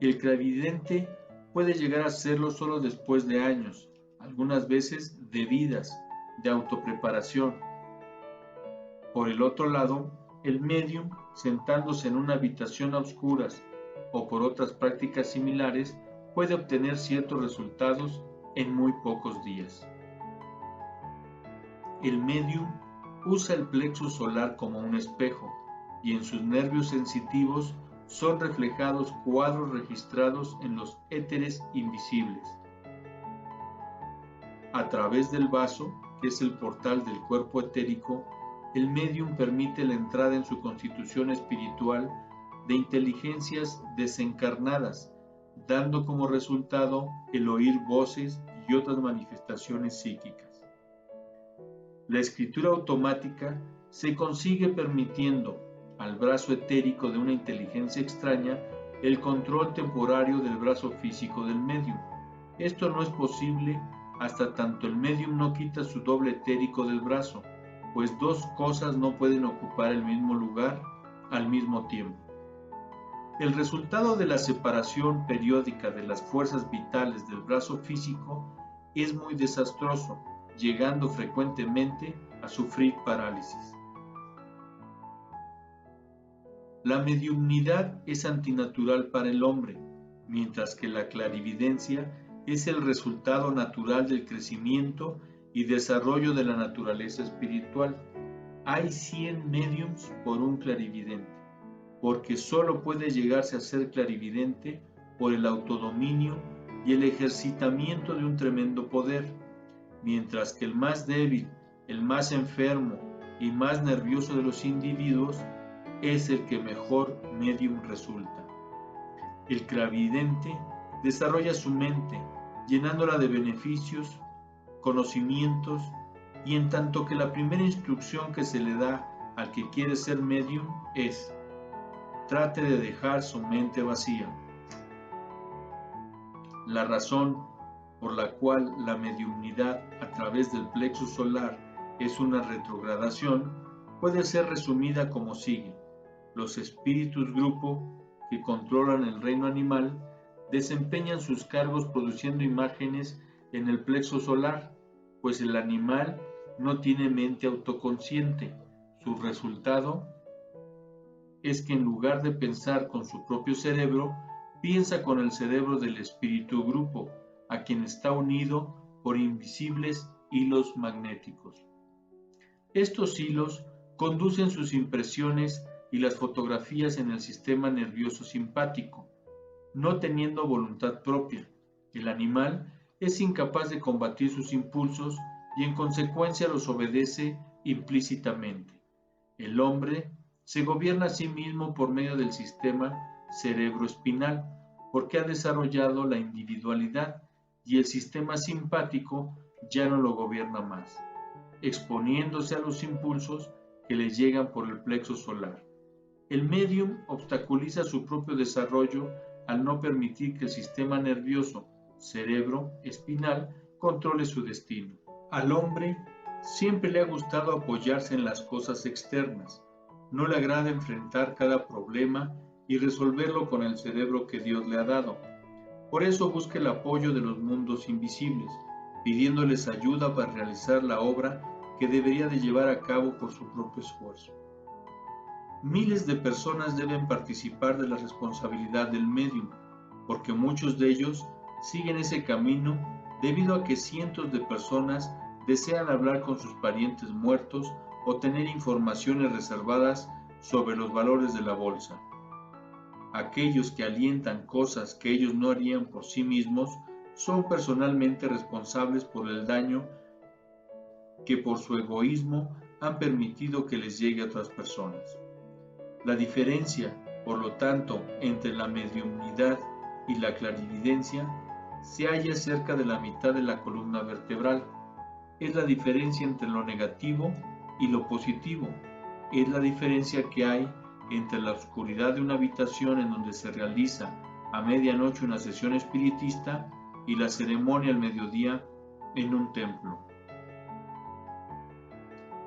El clarividente puede llegar a serlo solo después de años, algunas veces de vidas, de autopreparación. Por el otro lado, el médium, sentándose en una habitación a oscuras o por otras prácticas similares, puede obtener ciertos resultados en muy pocos días. El médium usa el plexo solar como un espejo y en sus nervios sensitivos son reflejados cuadros registrados en los éteres invisibles. A través del vaso, que es el portal del cuerpo etérico, el médium permite la entrada en su constitución espiritual de inteligencias desencarnadas, dando como resultado el oír voces y otras manifestaciones psíquicas. La escritura automática se consigue permitiendo al brazo etérico de una inteligencia extraña el control temporario del brazo físico del médium. Esto no es posible hasta tanto el médium no quita su doble etérico del brazo, pues dos cosas no pueden ocupar el mismo lugar al mismo tiempo. El resultado de la separación periódica de las fuerzas vitales del brazo físico es muy desastroso, llegando frecuentemente a sufrir parálisis. La mediumnidad es antinatural para el hombre, mientras que la clarividencia es el resultado natural del crecimiento y desarrollo de la naturaleza espiritual. Hay 100 médiums por un clarividente, porque solo puede llegarse a ser clarividente por el autodominio y el ejercitamiento de un tremendo poder, mientras que el más débil, el más enfermo y más nervioso de los individuos es el que mejor médium resulta. El clarividente desarrolla su mente, llenándola de beneficios, conocimientos y en tanto que la primera instrucción que se le da al que quiere ser medium es: trate de dejar su mente vacía. La razón por la cual la mediumnidad a través del plexo solar es una retrogradación puede ser resumida como sigue. Los espíritus grupo que controlan el reino animal desempeñan sus cargos produciendo imágenes en el plexo solar, pues el animal no tiene mente autoconsciente. Su resultado es que en lugar de pensar con su propio cerebro, piensa con el cerebro del espíritu grupo, a quien está unido por invisibles hilos magnéticos. Estos hilos conducen sus impresiones y las fotografías en el sistema nervioso simpático, no teniendo voluntad propia. El animal es incapaz de combatir sus impulsos y en consecuencia los obedece implícitamente. El hombre se gobierna a sí mismo por medio del sistema cerebroespinal, porque ha desarrollado la individualidad y el sistema simpático ya no lo gobierna más, exponiéndose a los impulsos que le llegan por el plexo solar. El medium obstaculiza su propio desarrollo al no permitir que el sistema nervioso cerebro-espinal controle su destino. Al hombre siempre le ha gustado apoyarse en las cosas externas. No le agrada enfrentar cada problema y resolverlo con el cerebro que Dios le ha dado. Por eso busca el apoyo de los mundos invisibles, pidiéndoles ayuda para realizar la obra que debería de llevar a cabo por su propio esfuerzo. Miles de personas deben participar de la responsabilidad del medium, porque muchos de ellos siguen ese camino debido a que cientos de personas desean hablar con sus parientes muertos o tener informaciones reservadas sobre los valores de la bolsa. Aquellos que alientan cosas que ellos no harían por sí mismos son personalmente responsables por el daño que por su egoísmo han permitido que les llegue a otras personas. La diferencia, por lo tanto, entre la mediumnidad y la clarividencia se halla cerca de la mitad de la columna vertebral. Es la diferencia entre lo negativo y lo positivo. Es la diferencia que hay entre la oscuridad de una habitación en donde se realiza a medianoche una sesión espiritista y la ceremonia al mediodía en un templo.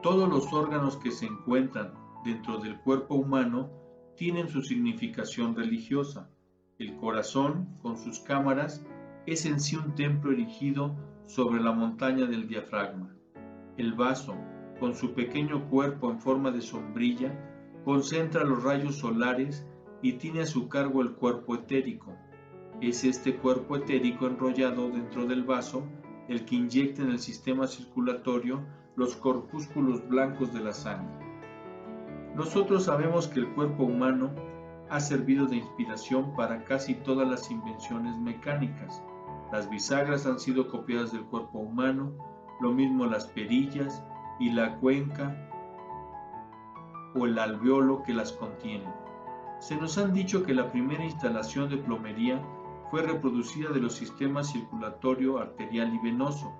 Todos los órganos que se encuentran dentro del cuerpo humano tienen su significación religiosa. El corazón, con sus cámaras, es en sí un templo erigido sobre la montaña del diafragma. El vaso, con su pequeño cuerpo en forma de sombrilla, concentra los rayos solares y tiene a su cargo el cuerpo etérico. Es este cuerpo etérico enrollado dentro del vaso el que inyecta en el sistema circulatorio los corpúsculos blancos de la sangre. Nosotros sabemos que el cuerpo humano ha servido de inspiración para casi todas las invenciones mecánicas. Las bisagras han sido copiadas del cuerpo humano, lo mismo las perillas y la cuenca o el alveolo que las contienen. Se nos han dicho que la primera instalación de plomería fue reproducida de los sistemas circulatorio, arterial y venoso.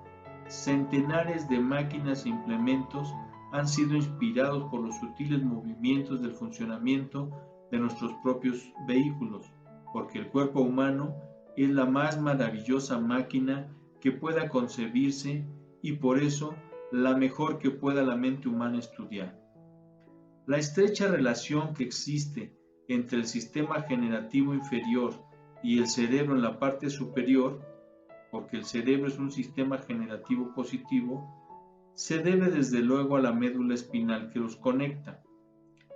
Centenares de máquinas e implementos han sido inspirados por los sutiles movimientos del funcionamiento de nuestros propios vehículos, porque el cuerpo humano es la más maravillosa máquina que pueda concebirse y por eso la mejor que pueda la mente humana estudiar. La estrecha relación que existe entre el sistema generativo inferior y el cerebro en la parte superior, porque el cerebro es un sistema generativo positivo, se debe desde luego a la médula espinal que los conecta.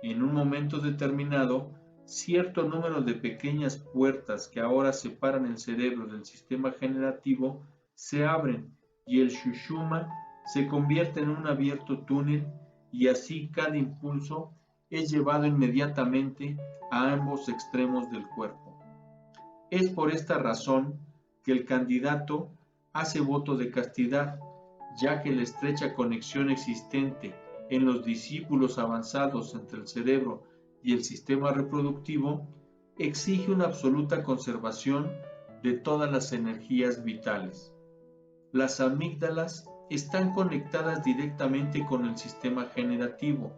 En un momento determinado, cierto número de pequeñas puertas que ahora separan el cerebro del sistema generativo se abren y el sushumna se convierte en un abierto túnel y así cada impulso es llevado inmediatamente a ambos extremos del cuerpo. Es por esta razón que el candidato hace voto de castidad, ya que la estrecha conexión existente en los discípulos avanzados entre el cerebro y el sistema reproductivo exige una absoluta conservación de todas las energías vitales. Las amígdalas están conectadas directamente con el sistema generativo.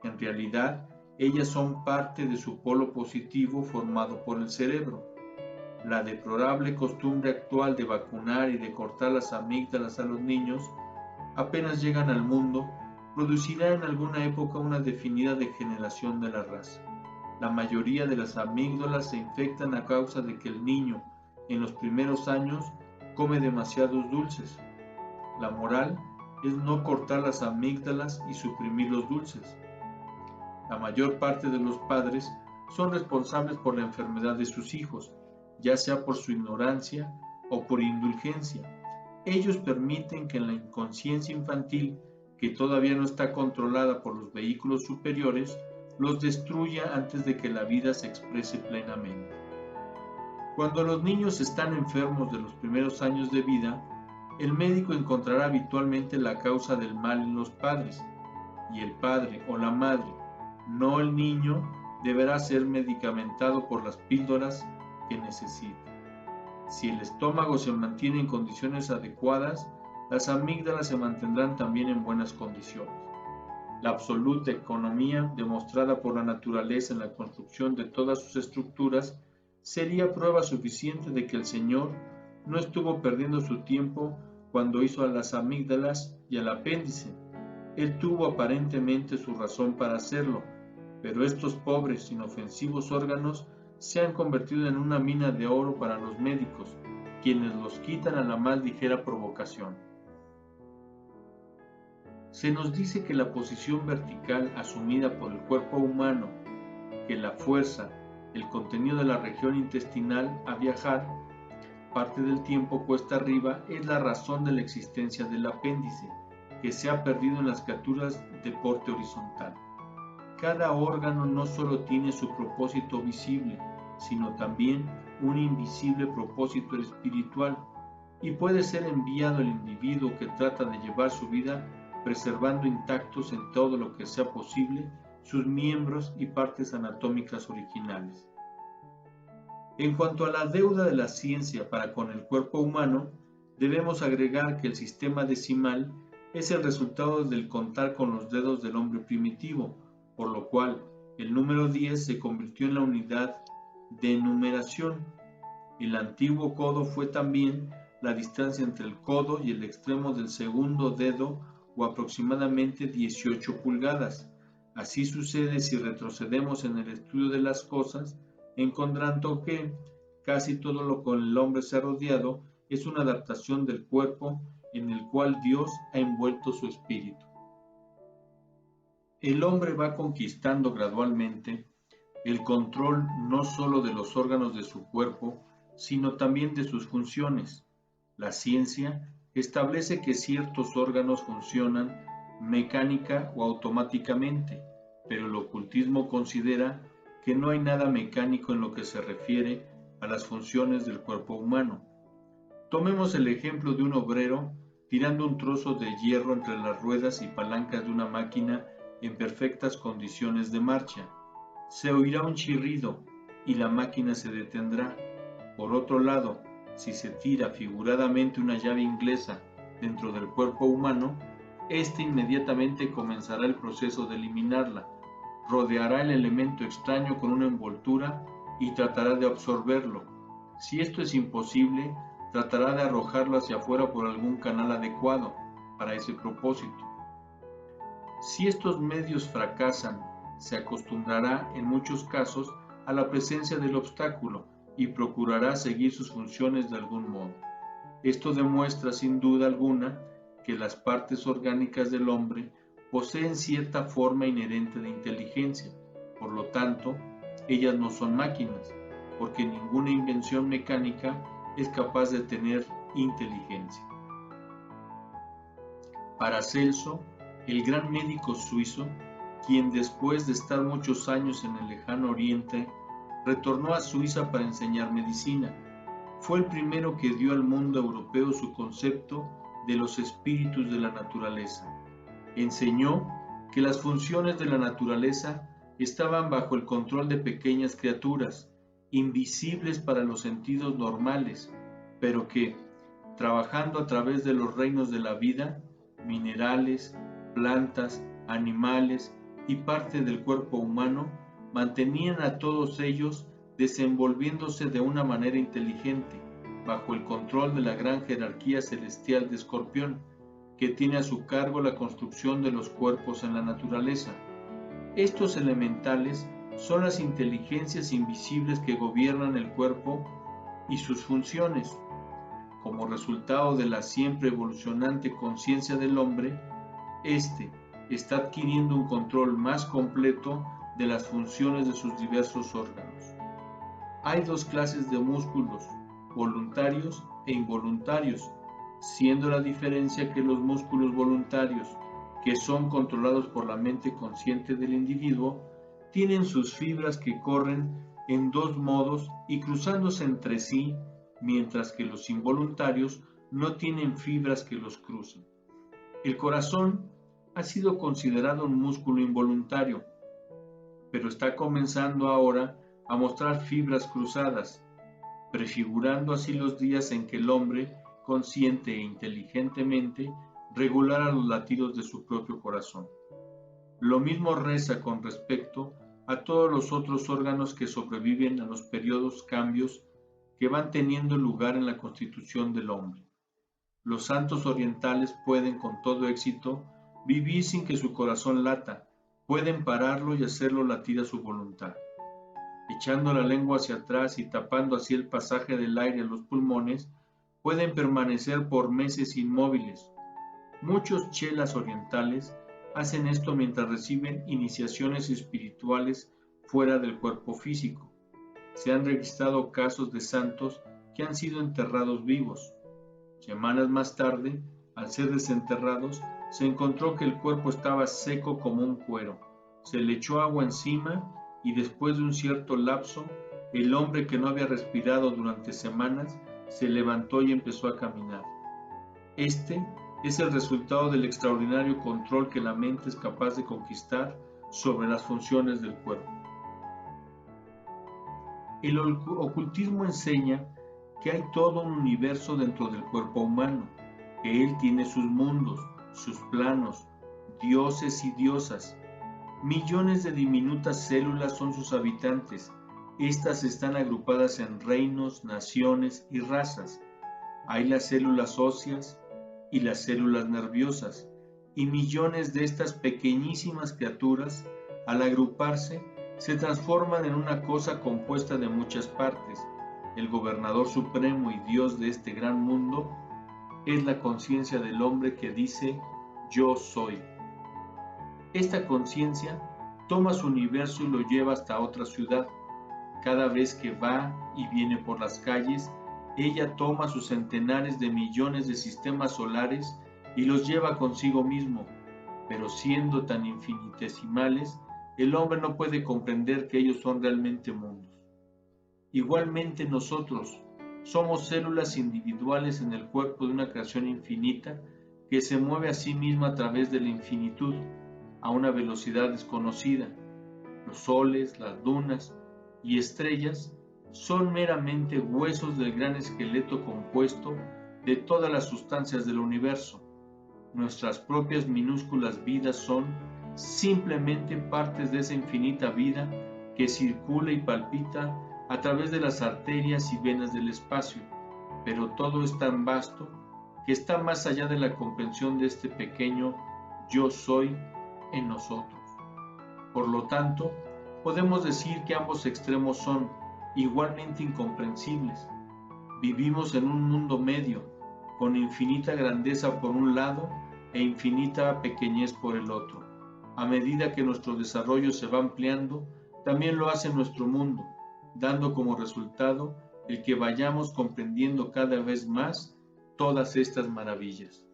En realidad, ellas son parte de su polo positivo formado por el cerebro. La deplorable costumbre actual de vacunar y de cortar las amígdalas a los niños apenas llegan al mundo, producirá en alguna época una definida degeneración de la raza. La mayoría de las amígdalas se infectan a causa de que el niño, en los primeros años, come demasiados dulces. La moral es no cortar las amígdalas y suprimir los dulces. La mayor parte de los padres son responsables por la enfermedad de sus hijos, ya sea por su ignorancia o por indulgencia. Ellos permiten que la inconsciencia infantil, que todavía no está controlada por los vehículos superiores, los destruya antes de que la vida se exprese plenamente. Cuando los niños están enfermos de los primeros años de vida, el médico encontrará habitualmente la causa del mal en los padres, y el padre o la madre, no el niño, deberá ser medicamentado por las píldoras que necesita. Si el estómago se mantiene en condiciones adecuadas, las amígdalas se mantendrán también en buenas condiciones. La absoluta economía demostrada por la naturaleza en la construcción de todas sus estructuras sería prueba suficiente de que el Señor no estuvo perdiendo su tiempo cuando hizo a las amígdalas y al apéndice. Él tuvo aparentemente su razón para hacerlo, pero estos pobres, inofensivos órganos se han convertido en una mina de oro para los médicos, quienes los quitan a la más ligera provocación. Se nos dice que la posición vertical asumida por el cuerpo humano, que la fuerza, el contenido de la región intestinal a viajar, parte del tiempo cuesta arriba, es la razón de la existencia del apéndice, que se ha perdido en las criaturas de porte horizontal. Cada órgano no solo tiene su propósito visible, sino también un invisible propósito espiritual, y puede ser enviado al individuo que trata de llevar su vida preservando intactos en todo lo que sea posible sus miembros y partes anatómicas originales. En cuanto a la deuda de la ciencia para con el cuerpo humano, debemos agregar que el sistema decimal es el resultado del contar con los dedos del hombre primitivo, por lo cual el número 10 se convirtió en la unidad de numeración. El antiguo codo fue también la distancia entre el codo y el extremo del segundo dedo, o aproximadamente 18 pulgadas. Así sucede si retrocedemos en el estudio de las cosas, encontrando que casi todo lo con el hombre se ha rodeado es una adaptación del cuerpo en el cual Dios ha envuelto su espíritu. El hombre va conquistando gradualmente el control no solo de los órganos de su cuerpo, sino también de sus funciones. La ciencia establece que ciertos órganos funcionan mecánica o automáticamente, pero el ocultismo considera que no hay nada mecánico en lo que se refiere a las funciones del cuerpo humano. Tomemos el ejemplo de un obrero tirando un trozo de hierro entre las ruedas y palancas de una máquina en perfectas condiciones de marcha. Se oirá un chirrido y la máquina se detendrá. Por otro lado, si se tira figuradamente una llave inglesa dentro del cuerpo humano, éste inmediatamente comenzará el proceso de eliminarla, rodeará el elemento extraño con una envoltura y tratará de absorberlo. Si esto es imposible, tratará de arrojarlo hacia afuera por algún canal adecuado para ese propósito. Si estos medios fracasan, se acostumbrará en muchos casos a la presencia del obstáculo y procurará seguir sus funciones de algún modo. Esto demuestra sin duda alguna que las partes orgánicas del hombre poseen cierta forma inherente de inteligencia. Por lo tanto, ellas no son máquinas, porque ninguna invención mecánica es capaz de tener inteligencia. Paracelso, el gran médico suizo, quien después de estar muchos años en el lejano oriente, retornó a Suiza para enseñar medicina. Fue el primero que dio al mundo europeo su concepto de los espíritus de la naturaleza. Enseñó que las funciones de la naturaleza estaban bajo el control de pequeñas criaturas, invisibles para los sentidos normales, pero que, trabajando a través de los reinos de la vida, minerales, plantas, animales y parte del cuerpo humano mantenían a todos ellos desenvolviéndose de una manera inteligente, bajo el control de la gran jerarquía celestial de Escorpión, que tiene a su cargo la construcción de los cuerpos en la naturaleza. Estos elementales son las inteligencias invisibles que gobiernan el cuerpo y sus funciones. Como resultado de la siempre evolucionante conciencia del hombre, éste está adquiriendo un control más completo de las funciones de sus diversos órganos. Hay dos clases de músculos, voluntarios e involuntarios, siendo la diferencia que los músculos voluntarios, que son controlados por la mente consciente del individuo, tienen sus fibras que corren en dos modos y cruzándose entre sí, mientras que los involuntarios no tienen fibras que los crucen. El corazón ha sido considerado un músculo involuntario, pero está comenzando ahora a mostrar fibras cruzadas, prefigurando así los días en que el hombre, consciente e inteligentemente, regulara los latidos de su propio corazón. Lo mismo reza con respecto a todos los otros órganos que sobreviven a los periodos cambios que van teniendo lugar en la constitución del hombre. Los santos orientales pueden con todo éxito vivir sin que su corazón lata, pueden pararlo y hacerlo latir a su voluntad. Echando la lengua hacia atrás y tapando así el pasaje del aire a los pulmones, pueden permanecer por meses inmóviles. Muchos chelas orientales hacen esto mientras reciben iniciaciones espirituales fuera del cuerpo físico. Se han registrado casos de santos que han sido enterrados vivos. Semanas más tarde, al ser desenterrados, se encontró que el cuerpo estaba seco como un cuero. Se le echó agua encima y después de un cierto lapso, el hombre que no había respirado durante semanas se levantó y empezó a caminar. Este es el resultado del extraordinario control que la mente es capaz de conquistar sobre las funciones del cuerpo. El ocultismo enseña que hay todo un universo dentro del cuerpo humano, que él tiene sus mundos, sus planos, dioses y diosas. Millones de diminutas células son sus habitantes. Estas están agrupadas en reinos, naciones y razas. Hay las células óseas y las células nerviosas, y millones de estas pequeñísimas criaturas, al agruparse, se transforman en una cosa compuesta de muchas partes. El gobernador supremo y Dios de este gran mundo es la conciencia del hombre que dice: yo soy. Esta conciencia toma su universo y lo lleva hasta otra ciudad. Cada vez que va y viene por las calles, ella toma sus centenares de millones de sistemas solares y los lleva consigo mismo, pero siendo tan infinitesimales, el hombre no puede comprender que ellos son realmente mundos. Igualmente nosotros somos células individuales en el cuerpo de una creación infinita que se mueve a sí misma a través de la infinitud, a una velocidad desconocida. Los soles, las lunas y estrellas son meramente huesos del gran esqueleto compuesto de todas las sustancias del universo. Nuestras propias minúsculas vidas son simplemente partes de esa infinita vida que circula y palpita a través de las arterias y venas del espacio, pero todo es tan vasto que está más allá de la comprensión de este pequeño yo soy en nosotros. Por lo tanto, podemos decir que ambos extremos son igualmente incomprensibles. Vivimos en un mundo medio, con infinita grandeza por un lado e infinita pequeñez por el otro. A medida que nuestro desarrollo se va ampliando, también lo hace nuestro mundo, dando como resultado el que vayamos comprendiendo cada vez más todas estas maravillas.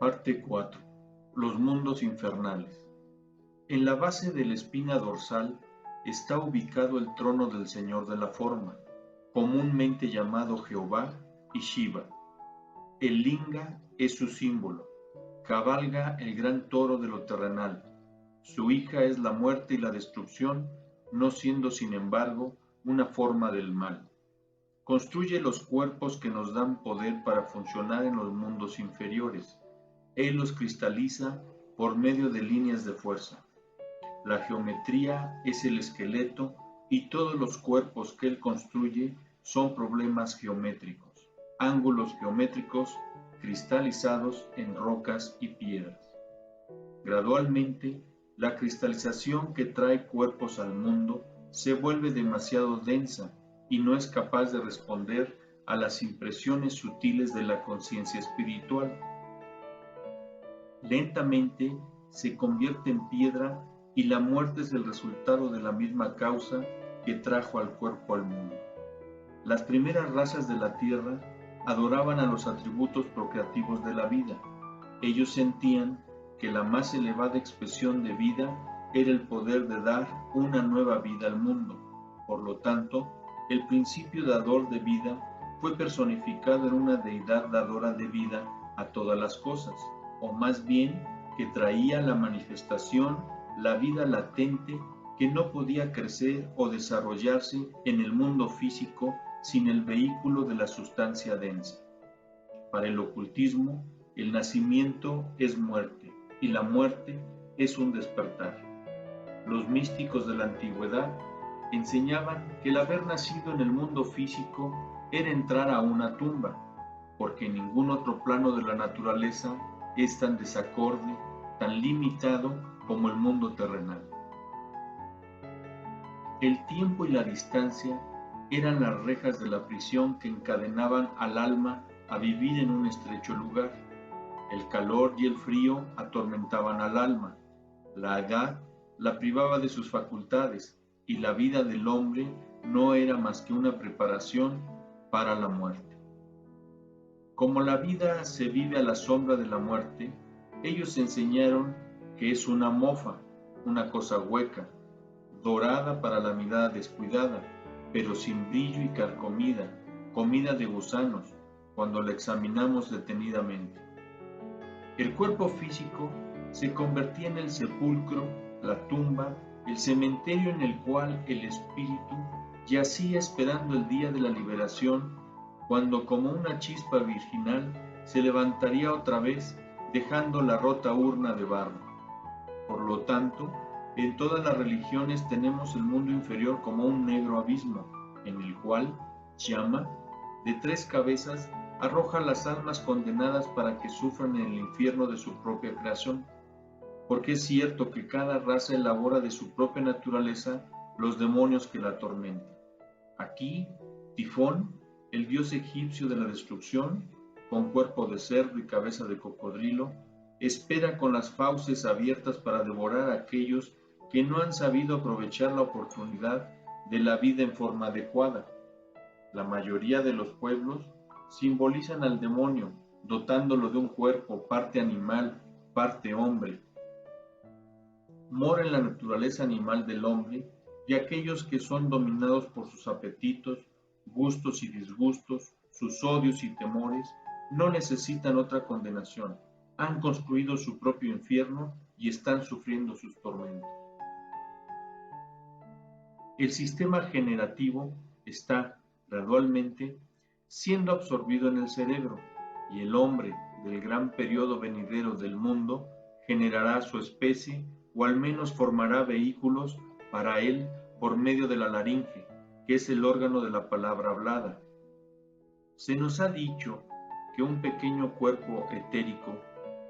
Parte 4. Los mundos infernales. En la base de la espina dorsal está ubicado el trono del Señor de la Forma, comúnmente llamado Jehová y Shiva. El linga es su símbolo. Cabalga el gran toro de lo terrenal. Su hija es la muerte y la destrucción, no siendo sin embargo una forma del mal. Construye los cuerpos que nos dan poder para funcionar en los mundos inferiores. Él los cristaliza por medio de líneas de fuerza. La geometría es el esqueleto y todos los cuerpos que él construye son problemas geométricos, ángulos geométricos cristalizados en rocas y piedras. Gradualmente, la cristalización que trae cuerpos al mundo se vuelve demasiado densa y no es capaz de responder a las impresiones sutiles de la conciencia espiritual. Lentamente se convierte en piedra y la muerte es el resultado de la misma causa que trajo al cuerpo al mundo. Las primeras razas de la tierra adoraban a los atributos procreativos de la vida. Ellos sentían que la más elevada expresión de vida era el poder de dar una nueva vida al mundo. Por lo tanto, el principio dador de vida fue personificado en una deidad dadora de vida a todas las cosas, o más bien que traía la manifestación, la vida latente que no podía crecer o desarrollarse en el mundo físico sin el vehículo de la sustancia densa. Para el ocultismo, el nacimiento es muerte y la muerte es un despertar. Los místicos de la antigüedad enseñaban que el haber nacido en el mundo físico era entrar a una tumba, porque ningún otro plano de la naturaleza es tan desacorde, tan limitado como el mundo terrenal. El tiempo y la distancia eran las rejas de la prisión que encadenaban al alma a vivir en un estrecho lugar. El calor y el frío atormentaban al alma, la edad la privaba de sus facultades, y la vida del hombre no era más que una preparación para la muerte. Como la vida se vive a la sombra de la muerte, ellos enseñaron que es una mofa, una cosa hueca, dorada para la mirada descuidada, pero sin brillo y carcomida, comida de gusanos, cuando la examinamos detenidamente. El cuerpo físico se convertía en el sepulcro, la tumba, el cementerio en el cual el espíritu yacía esperando el día de la liberación, cuando como una chispa virginal se levantaría otra vez, dejando la rota urna de barro. Por lo tanto, en todas las religiones tenemos el mundo inferior como un negro abismo, en el cual llama, de 3 cabezas, arroja las almas condenadas para que sufran en el infierno de su propia creación. Porque es cierto que cada raza elabora de su propia naturaleza los demonios que la atormentan. Aquí, Tifón, el dios egipcio de la destrucción, con cuerpo de cerdo y cabeza de cocodrilo, espera con las fauces abiertas para devorar a aquellos que no han sabido aprovechar la oportunidad de la vida en forma adecuada. La mayoría de los pueblos simbolizan al demonio, dotándolo de un cuerpo parte animal, parte hombre. Mora en la naturaleza animal del hombre y aquellos que son dominados por sus apetitos, gustos y disgustos, sus odios y temores, no necesitan otra condenación. Han construido su propio infierno y están sufriendo sus tormentos. El sistema generativo está, gradualmente, siendo absorbido en el cerebro, y el hombre del gran periodo venidero del mundo generará su especie o al menos formará vehículos para él por medio de la laringe, que es el órgano de la palabra hablada. Se nos ha dicho que un pequeño cuerpo etérico,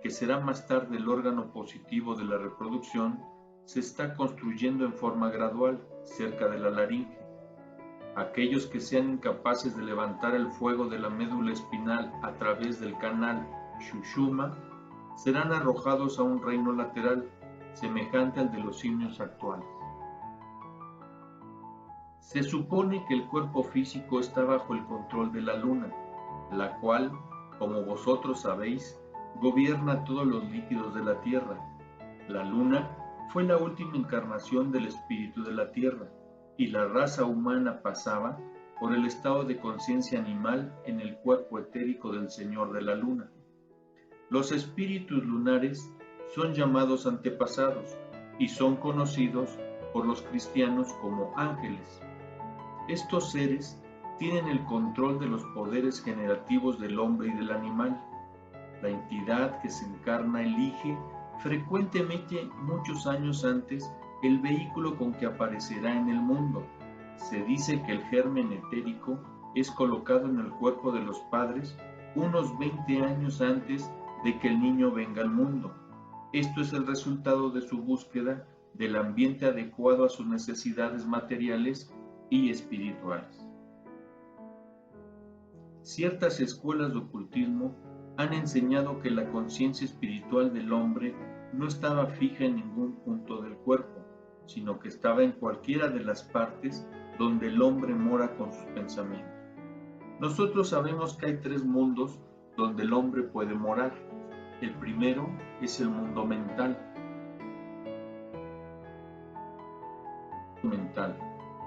que será más tarde el órgano positivo de la reproducción, se está construyendo en forma gradual cerca de la laringe. Aquellos que sean incapaces de levantar el fuego de la médula espinal a través del canal Shushuma serán arrojados a un reino lateral semejante al de los simios actuales. Se supone que el cuerpo físico está bajo el control de la luna, la cual, como vosotros sabéis, gobierna todos los líquidos de la tierra. La luna fue la última encarnación del espíritu de la tierra, y la raza humana pasaba por el estado de conciencia animal en el cuerpo etérico del Señor de la Luna. Los espíritus lunares son llamados antepasados y son conocidos por los cristianos como ángeles. Estos seres tienen el control de los poderes generativos del hombre y del animal. La entidad que se encarna elige frecuentemente muchos años antes el vehículo con que aparecerá en el mundo. Se dice que el germen etérico es colocado en el cuerpo de los padres unos 20 años antes de que el niño venga al mundo. Esto es el resultado de su búsqueda del ambiente adecuado a sus necesidades materiales y espirituales. Ciertas escuelas de ocultismo han enseñado que la conciencia espiritual del hombre no estaba fija en ningún punto del cuerpo, sino que estaba en cualquiera de las partes donde el hombre mora con sus pensamientos. Nosotros sabemos que hay 3 mundos donde el hombre puede morar. El primero es el mundo mental,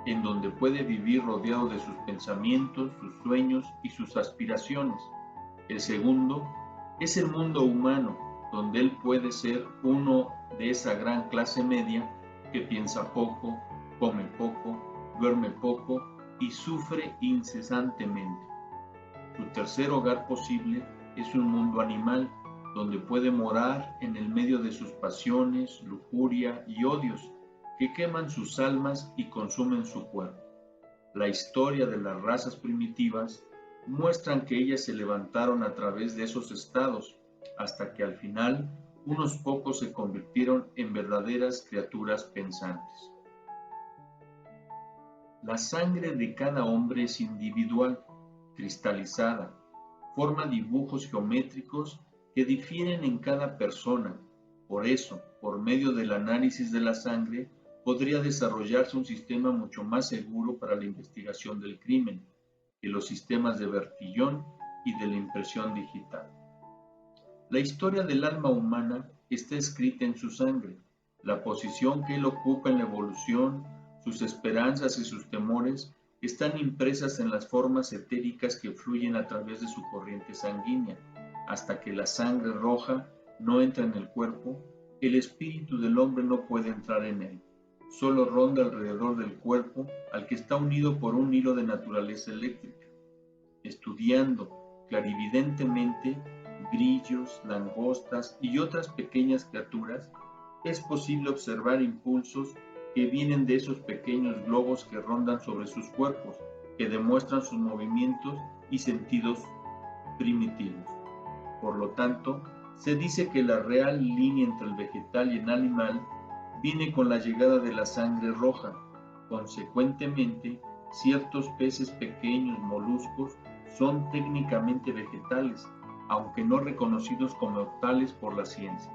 en donde puede vivir rodeado de sus pensamientos, sus sueños y sus aspiraciones. El segundo es el mundo humano, donde él puede ser uno de esa gran clase media que piensa poco, come poco, duerme poco y sufre incesantemente. Su tercer hogar posible es un mundo animal, donde puede morar en el medio de sus pasiones, lujuria y odios, que queman sus almas y consumen su cuerpo. La historia de las razas primitivas muestran que ellas se levantaron a través de esos estados, hasta que al final unos pocos se convirtieron en verdaderas criaturas pensantes. La sangre de cada hombre es individual, cristalizada, forma dibujos geométricos que difieren en cada persona. Por eso, por medio del análisis de la sangre, podría desarrollarse un sistema mucho más seguro para la investigación del crimen que los sistemas de Bertillon y de la impresión digital. La historia del alma humana está escrita en su sangre. La posición que él ocupa en la evolución, sus esperanzas y sus temores están impresas en las formas etéricas que fluyen a través de su corriente sanguínea. Hasta que la sangre roja no entra en el cuerpo, el espíritu del hombre no puede entrar en él. Solo ronda alrededor del cuerpo al que está unido por un hilo de naturaleza eléctrica. Estudiando clarividentemente grillos, langostas y otras pequeñas criaturas, es posible observar impulsos que vienen de esos pequeños globos que rondan sobre sus cuerpos, que demuestran sus movimientos y sentidos primitivos. Por lo tanto, se dice que la real línea entre el vegetal y el animal viene con la llegada de la sangre roja. Consecuentemente, ciertos peces pequeños, moluscos, son técnicamente vegetales, aunque no reconocidos como tales por la ciencia.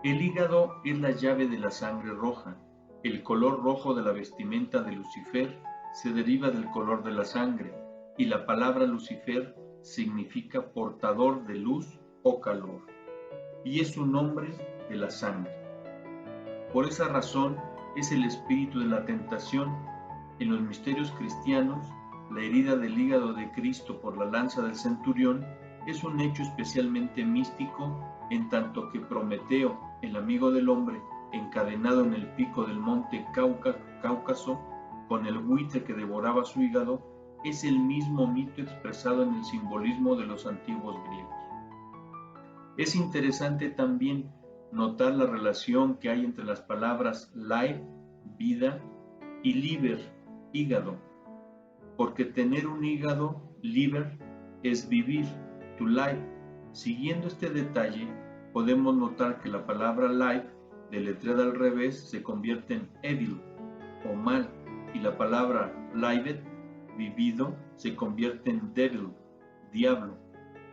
El hígado es la llave de la sangre roja. El color rojo de la vestimenta de Lucifer se deriva del color de la sangre, y la palabra Lucifer significa portador de luz o calor, y es un nombre de la sangre. Por esa razón es el espíritu de la tentación. En los misterios cristianos, la herida del hígado de Cristo por la lanza del centurión es un hecho especialmente místico, en tanto que Prometeo, el amigo del hombre, encadenado en el pico del monte Cáucaso, con el buitre que devoraba su hígado, es el mismo mito expresado en el simbolismo de los antiguos griegos. Es interesante también notar la relación que hay entre las palabras life, vida, y liver, hígado, porque tener un hígado, liver, es vivir, to life. Siguiendo este detalle, podemos notar que la palabra life, deletreada al revés, se convierte en evil, o mal, y la palabra lived, vivido, se convierte en devil, diablo.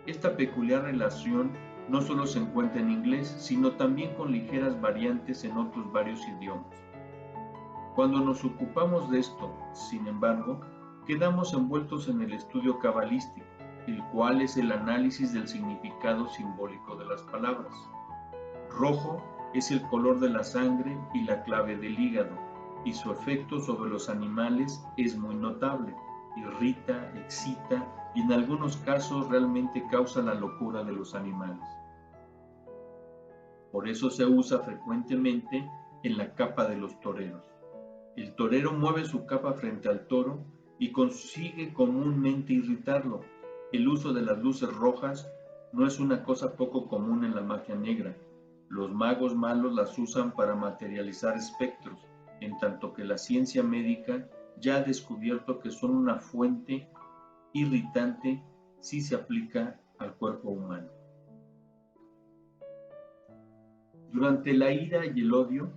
Esta peculiar relación no solo se encuentra en inglés, sino también con ligeras variantes en otros varios idiomas. Cuando nos ocupamos de esto, sin embargo, quedamos envueltos en el estudio cabalístico, el cual es el análisis del significado simbólico de las palabras. Rojo es el color de la sangre y la clave del hígado, y su efecto sobre los animales es muy notable. Irrita, excita y en algunos casos realmente causa la locura de los animales. Por eso se usa frecuentemente en la capa de los toreros. El torero mueve su capa frente al toro y consigue comúnmente irritarlo. El uso de las luces rojas no es una cosa poco común en la magia negra. Los magos malos las usan para materializar espectros, en tanto que la ciencia médica ya ha descubierto que son una fuente irritante si se aplica al cuerpo humano. Durante la ira y el odio,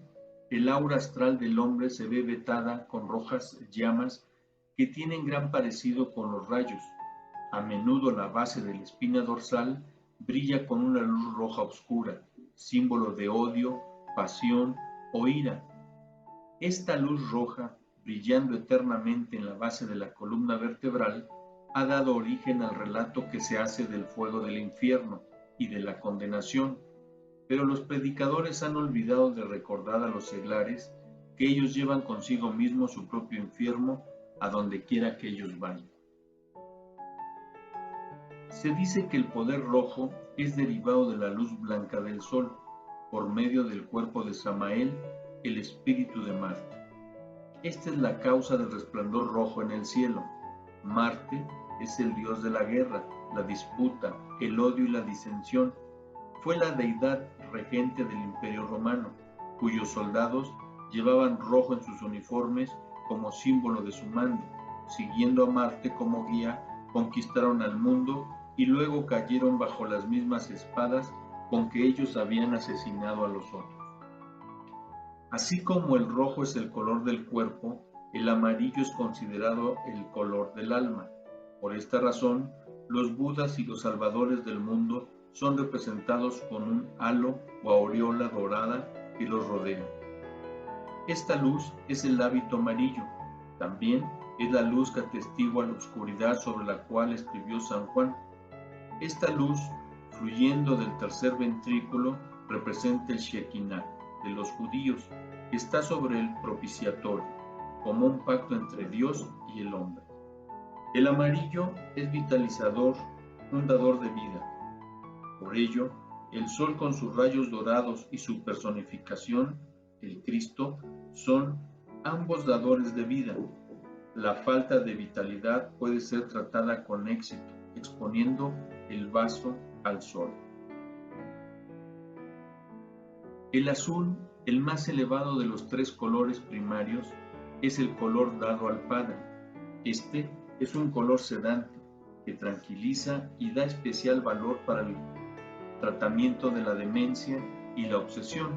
el aura astral del hombre se ve vetada con rojas llamas que tienen gran parecido con los rayos. A menudo la base de la espina dorsal brilla con una luz roja oscura, símbolo de odio, pasión o ira. Esta luz roja, brillando eternamente en la base de la columna vertebral, ha dado origen al relato que se hace del fuego del infierno y de la condenación, pero los predicadores han olvidado de recordar a los seglares que ellos llevan consigo mismo su propio infierno a donde quiera que ellos vayan. Se dice que el poder rojo es derivado de la luz blanca del sol, por medio del cuerpo de Samael, el espíritu de Marte. Esta es la causa del resplandor rojo en el cielo. Marte es el dios de la guerra, la disputa, el odio y la disensión. Fue la deidad regente del Imperio Romano, cuyos soldados llevaban rojo en sus uniformes como símbolo de su mando. Siguiendo a Marte como guía, conquistaron al mundo y luego cayeron bajo las mismas espadas con que ellos habían asesinado a los otros. Así como el rojo es el color del cuerpo, el amarillo es considerado el color del alma. Por esta razón, los budas y los salvadores del mundo son representados con un halo o aureola dorada que los rodea. Esta luz es el hábito amarillo. También es la luz que atestigua la oscuridad sobre la cual escribió San Juan. Esta luz, fluyendo del tercer ventrículo, representa el Shekinah de los judíos, que está sobre el propiciatorio, como un pacto entre Dios y el hombre. El amarillo es vitalizador, un dador de vida. Por ello, el sol con sus rayos dorados y su personificación, el Cristo, son ambos dadores de vida. La falta de vitalidad puede ser tratada con éxito, exponiendo el vaso al sol. El azul, el más elevado de los tres colores primarios, es el color dado al Padre. Este es un color sedante que tranquiliza y da especial valor para el tratamiento de la demencia y la obsesión.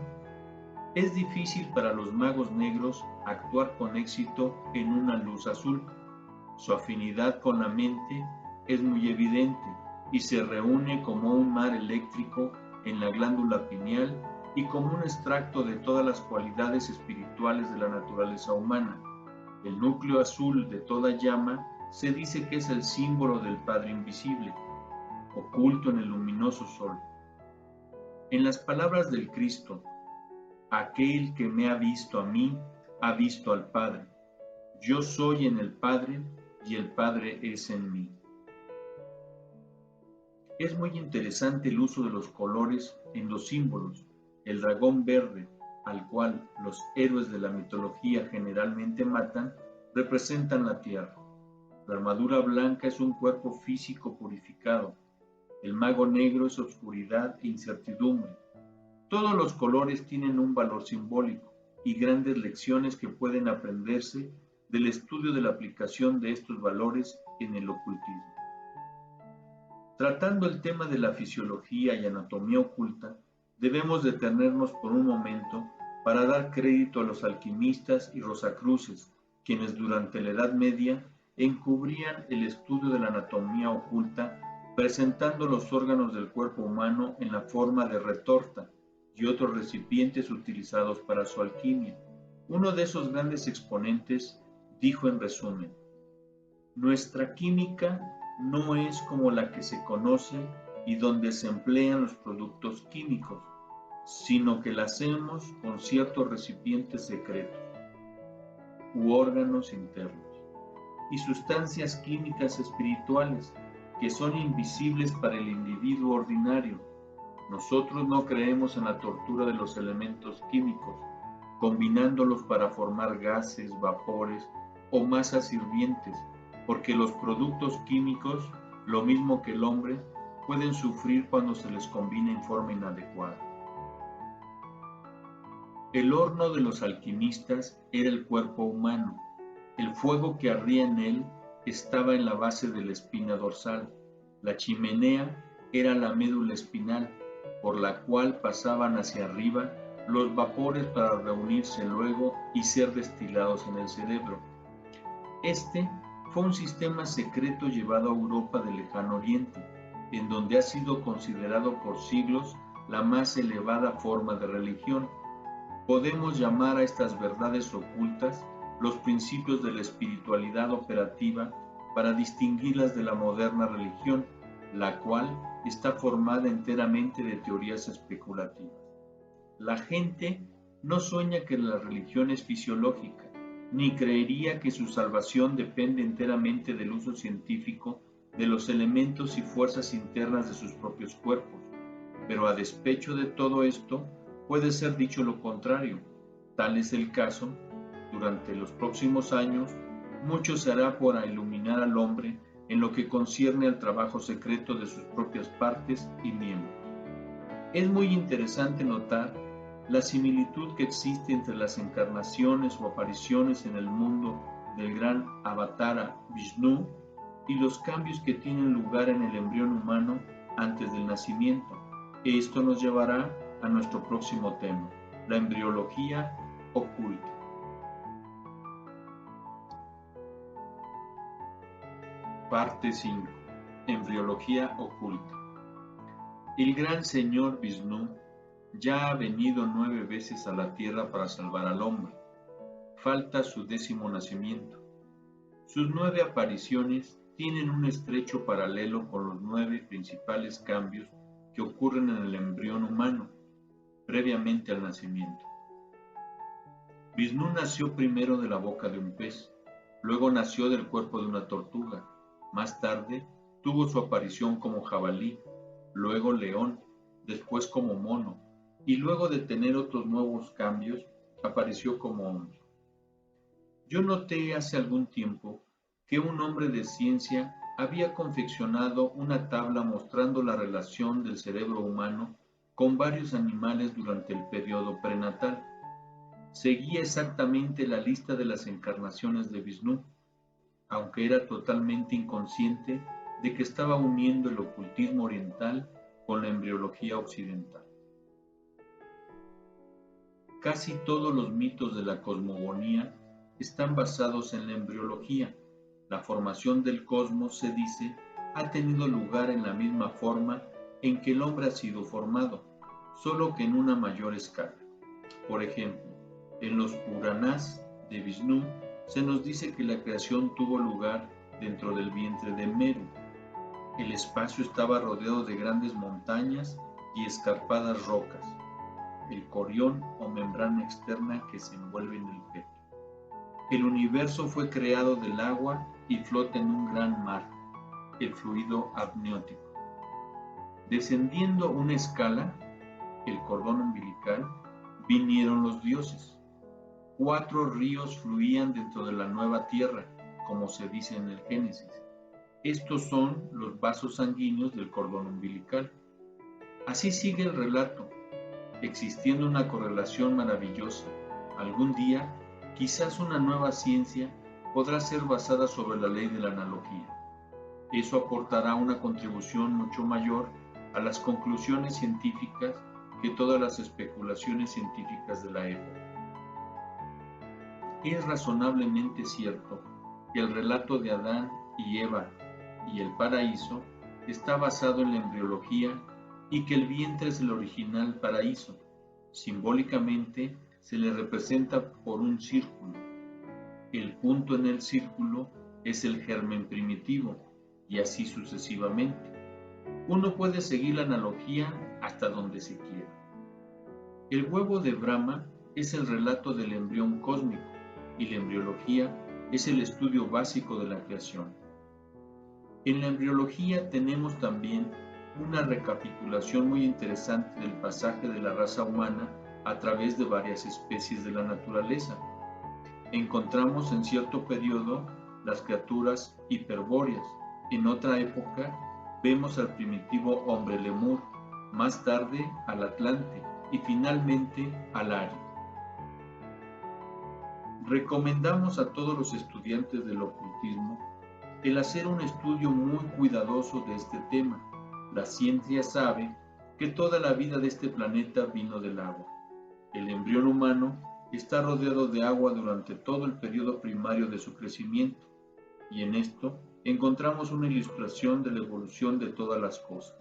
Es difícil para los magos negros actuar con éxito en una luz azul. Su afinidad con la mente es muy evidente y se reúne como un mar eléctrico en la glándula pineal y como un extracto de todas las cualidades espirituales de la naturaleza humana. El núcleo azul de toda llama se dice que es el símbolo del Padre invisible, oculto en el luminoso sol. En las palabras del Cristo, aquel que me ha visto a mí, ha visto al Padre. Yo soy en el Padre y el Padre es en mí. Es muy interesante el uso de los colores en los símbolos. El dragón verde, al cual los héroes de la mitología generalmente matan, representan la tierra. La armadura blanca es un cuerpo físico purificado. El mago negro es oscuridad e incertidumbre. Todos los colores tienen un valor simbólico y grandes lecciones que pueden aprenderse del estudio de la aplicación de estos valores en el ocultismo. Tratando el tema de la fisiología y anatomía oculta, debemos detenernos por un momento para dar crédito a los alquimistas y rosacruces, quienes durante la Edad Media encubrían el estudio de la anatomía oculta, presentando los órganos del cuerpo humano en la forma de retorta y otros recipientes utilizados para su alquimia. Uno de esos grandes exponentes dijo en resumen: nuestra química no es como la que se conoce y donde se emplean los productos químicos, sino que la hacemos con ciertos recipientes secretos u órganos internos y sustancias químicas espirituales que son invisibles para el individuo ordinario. Nosotros no creemos en la tortura de los elementos químicos, combinándolos para formar gases, vapores o masas hirvientes, porque los productos químicos, lo mismo que el hombre, pueden sufrir cuando se les combina en forma inadecuada. El horno de los alquimistas era el cuerpo humano. El fuego que ardía en él estaba en la base de la espina dorsal. La chimenea era la médula espinal, por la cual pasaban hacia arriba los vapores para reunirse luego y ser destilados en el cerebro. Este fue un sistema secreto llevado a Europa del Lejano Oriente, en donde ha sido considerado por siglos la más elevada forma de religión. Podemos llamar a estas verdades ocultas los principios de la espiritualidad operativa para distinguirlas de la moderna religión, la cual está formada enteramente de teorías especulativas. La gente no sueña que la religión es fisiológica, ni creería que su salvación depende enteramente del uso científico de los elementos y fuerzas internas de sus propios cuerpos. Pero a despecho de todo esto, puede ser dicho lo contrario. Tal es el caso. Durante los próximos años, mucho se hará para iluminar al hombre en lo que concierne al trabajo secreto de sus propias partes y miembros. Es muy interesante notar la similitud que existe entre las encarnaciones o apariciones en el mundo del gran Avatara Vishnu y los cambios que tienen lugar en el embrión humano antes del nacimiento. Esto nos llevará a nuestro próximo tema, la embriología oculta. Parte 5. Embriología oculta. El gran señor Vishnu ya ha venido 9 veces a la tierra para salvar al hombre. Falta su 10º nacimiento. Sus 9 apariciones tienen un estrecho paralelo con los 9 principales cambios que ocurren en el embrión humano previamente al nacimiento. Vishnu nació primero de la boca de un pez, luego nació del cuerpo de una tortuga, más tarde tuvo su aparición como jabalí, luego león, después como mono, y luego de tener otros nuevos cambios, apareció como hombre. Yo noté hace algún tiempo que un hombre de ciencia había confeccionado una tabla mostrando la relación del cerebro humano con varios animales durante el periodo prenatal. Seguía exactamente la lista de las encarnaciones de Vishnu, aunque era totalmente inconsciente de que estaba uniendo el ocultismo oriental con la embriología occidental. Casi todos los mitos de la cosmogonía están basados en la embriología. La formación del cosmos, se dice, ha tenido lugar en la misma forma en que el hombre ha sido formado, solo que en una mayor escala. Por ejemplo, en los Puranas de Vishnu se nos dice que la creación tuvo lugar dentro del vientre de Meru. El espacio estaba rodeado de grandes montañas y escarpadas rocas, el corión o membrana externa que se envuelve en el feto. El universo fue creado del agua y flota en un gran mar, el fluido amniótico. Descendiendo una escala, el cordón umbilical, vinieron los dioses. 4 ríos fluían dentro de la nueva tierra, como se dice en el Génesis. Estos son los vasos sanguíneos del cordón umbilical. Así sigue el relato, existiendo una correlación maravillosa. Algún día, quizás una nueva ciencia podrá ser basada sobre la ley de la analogía. Eso aportará una contribución mucho mayor a las conclusiones científicas que todas las especulaciones científicas de la época. Es razonablemente cierto que el relato de Adán y Eva y el paraíso está basado en la embriología y que el vientre es el original paraíso. Simbólicamente se le representa por un círculo. El punto en el círculo es el germen primitivo y así sucesivamente. Uno puede seguir la analogía hasta donde se quiera. El huevo de Brahma es el relato del embrión cósmico y la embriología es el estudio básico de la creación. En la embriología tenemos también una recapitulación muy interesante del pasaje de la raza humana a través de varias especies de la naturaleza. Encontramos en cierto periodo las criaturas hiperbóreas. En otra época vemos al primitivo hombre lemur, más tarde al atlante y finalmente al ario. Recomendamos a todos los estudiantes del ocultismo el hacer un estudio muy cuidadoso de este tema. La ciencia sabe que toda la vida de este planeta vino del agua. El embrión humano está rodeado de agua durante todo el periodo primario de su crecimiento, y en esto encontramos una ilustración de la evolución de todas las cosas.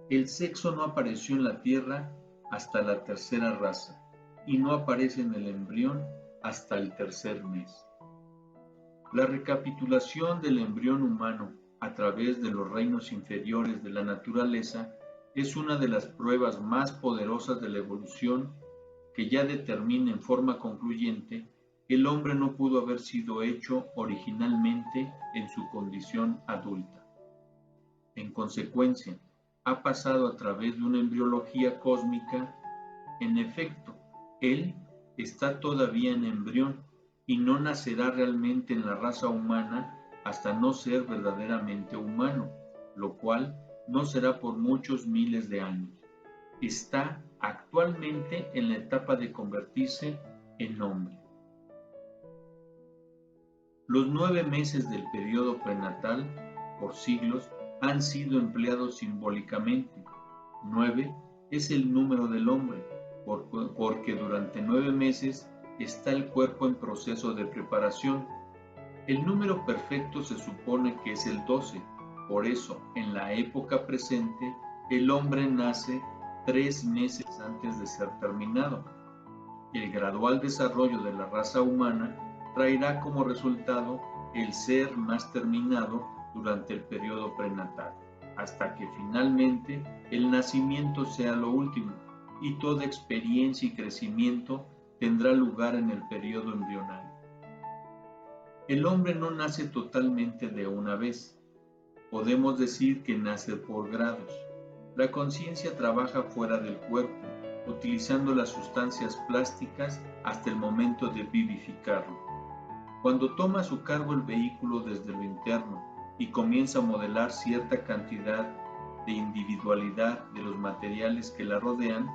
El sexo no apareció en la Tierra hasta la tercera raza, y no aparece en el embrión hasta el tercer mes. La recapitulación del embrión humano a través de los reinos inferiores de la naturaleza es una de las pruebas más poderosas de la evolución que ya determina en forma concluyente que el hombre no pudo haber sido hecho originalmente en su condición adulta. En consecuencia, ha pasado a través de una embriología cósmica. En efecto, él está todavía en embrión y no nacerá realmente en la raza humana hasta no ser verdaderamente humano, lo cual no será por muchos miles de años. Está actualmente en la etapa de convertirse en hombre. Los 9 meses del periodo prenatal, por siglos, han sido empleados simbólicamente. 9 es el número del hombre, porque durante 9 meses está el cuerpo en proceso de preparación. El número perfecto se supone que es el 12, por eso, en la época presente, el hombre nace 3 meses antes de ser terminado. El gradual desarrollo de la raza humana traerá como resultado el ser más terminado durante el periodo prenatal, hasta que finalmente el nacimiento sea lo último, y toda experiencia y crecimiento tendrá lugar en el periodo embrionario. El hombre no nace totalmente de una vez. Podemos decir que nace por grados. La conciencia trabaja fuera del cuerpo, utilizando las sustancias plásticas hasta el momento de vivificarlo. Cuando toma a su cargo el vehículo desde lo interno y comienza a modelar cierta cantidad de individualidad de los materiales que la rodean,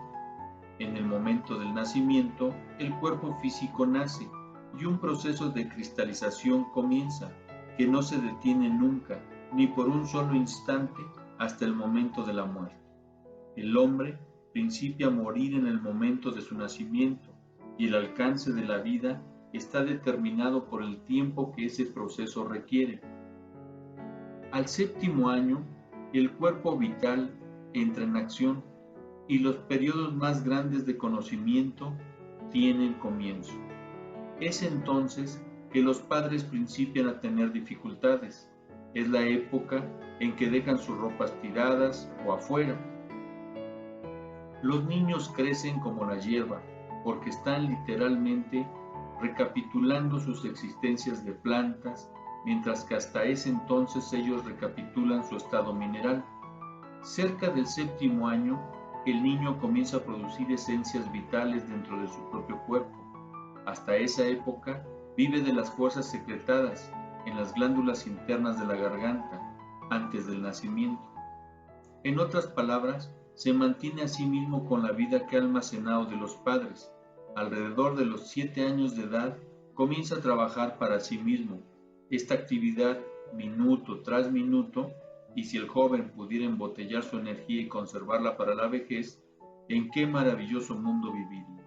en el momento del nacimiento, el cuerpo físico nace y un proceso de cristalización comienza, que no se detiene nunca, ni por un solo instante, hasta el momento de la muerte. El hombre principia a morir en el momento de su nacimiento, y el alcance de la vida está determinado por el tiempo que ese proceso requiere. Al 7º año, el cuerpo vital entra en acción y los periodos más grandes de conocimiento tienen comienzo. Es entonces que los padres principian a tener dificultades. Es la época en que dejan sus ropas tiradas o afuera. Los niños crecen como la hierba, porque están literalmente recapitulando sus existencias de plantas, mientras que hasta ese entonces ellos recapitulan su estado mineral. Cerca del 7º año, el niño comienza a producir esencias vitales dentro de su propio cuerpo. Hasta esa época vive de las fuerzas secretadas en las glándulas internas de la garganta antes del nacimiento. En otras palabras, se mantiene a sí mismo con la vida que ha almacenado de los padres. Alrededor de los 7 años de edad comienza a trabajar para sí mismo. Esta actividad, minuto tras minuto, y si el joven pudiera embotellar su energía y conservarla para la vejez, ¿en qué maravilloso mundo viviría?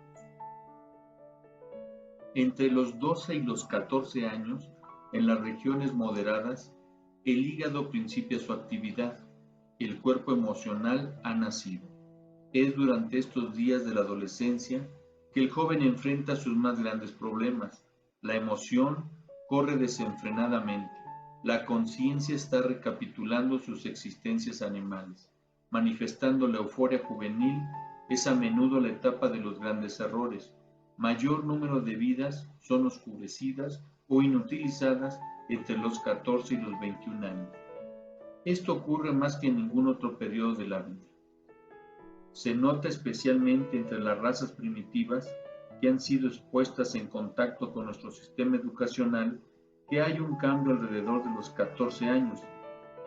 Entre los 12 y los 14 años, en las regiones moderadas, el hígado principia su actividad. El cuerpo emocional ha nacido. Es durante estos días de la adolescencia que el joven enfrenta sus más grandes problemas. La emoción corre desenfrenadamente. La conciencia está recapitulando sus existencias animales. Manifestando la euforia juvenil, es a menudo la etapa de los grandes errores. Mayor número de vidas son oscurecidas o inutilizadas entre los 14 y los 21 años. Esto ocurre más que en ningún otro periodo de la vida. Se nota especialmente entre las razas primitivas que han sido expuestas en contacto con nuestro sistema educacional que hay un cambio alrededor de los 14 años.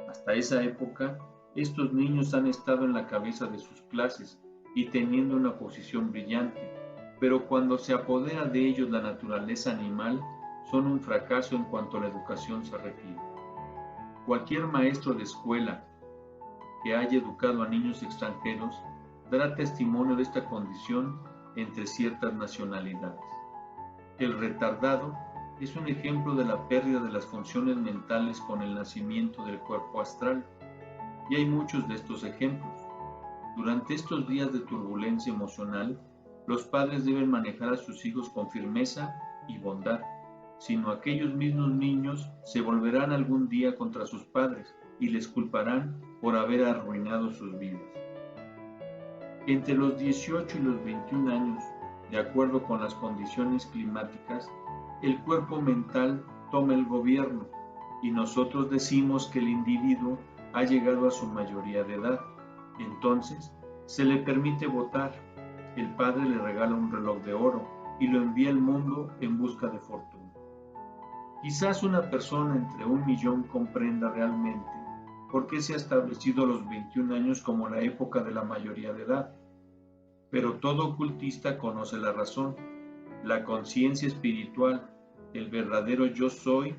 Hasta esa época, estos niños han estado en la cabeza de sus clases y teniendo una posición brillante, pero cuando se apodera de ellos la naturaleza animal, son un fracaso en cuanto a la educación se refiere. Cualquier maestro de escuela que haya educado a niños extranjeros dará testimonio de esta condición entre ciertas nacionalidades. El retardado es un ejemplo de la pérdida de las funciones mentales con el nacimiento del cuerpo astral, y hay muchos de estos ejemplos. Durante estos días de turbulencia emocional, los padres deben manejar a sus hijos con firmeza y bondad, sino aquellos mismos niños se volverán algún día contra sus padres y les culparán por haber arruinado sus vidas. Entre los 18 y los 21 años, de acuerdo con las condiciones climáticas, el cuerpo mental toma el gobierno y nosotros decimos que el individuo ha llegado a su mayoría de edad. Entonces, se le permite votar. El padre le regala un reloj de oro y lo envía al mundo en busca de fortuna. Quizás una persona entre 1.000.000 comprenda realmente por qué se ha establecido los 21 años como la época de la mayoría de edad. Pero todo ocultista conoce la razón. La conciencia espiritual, el verdadero yo soy,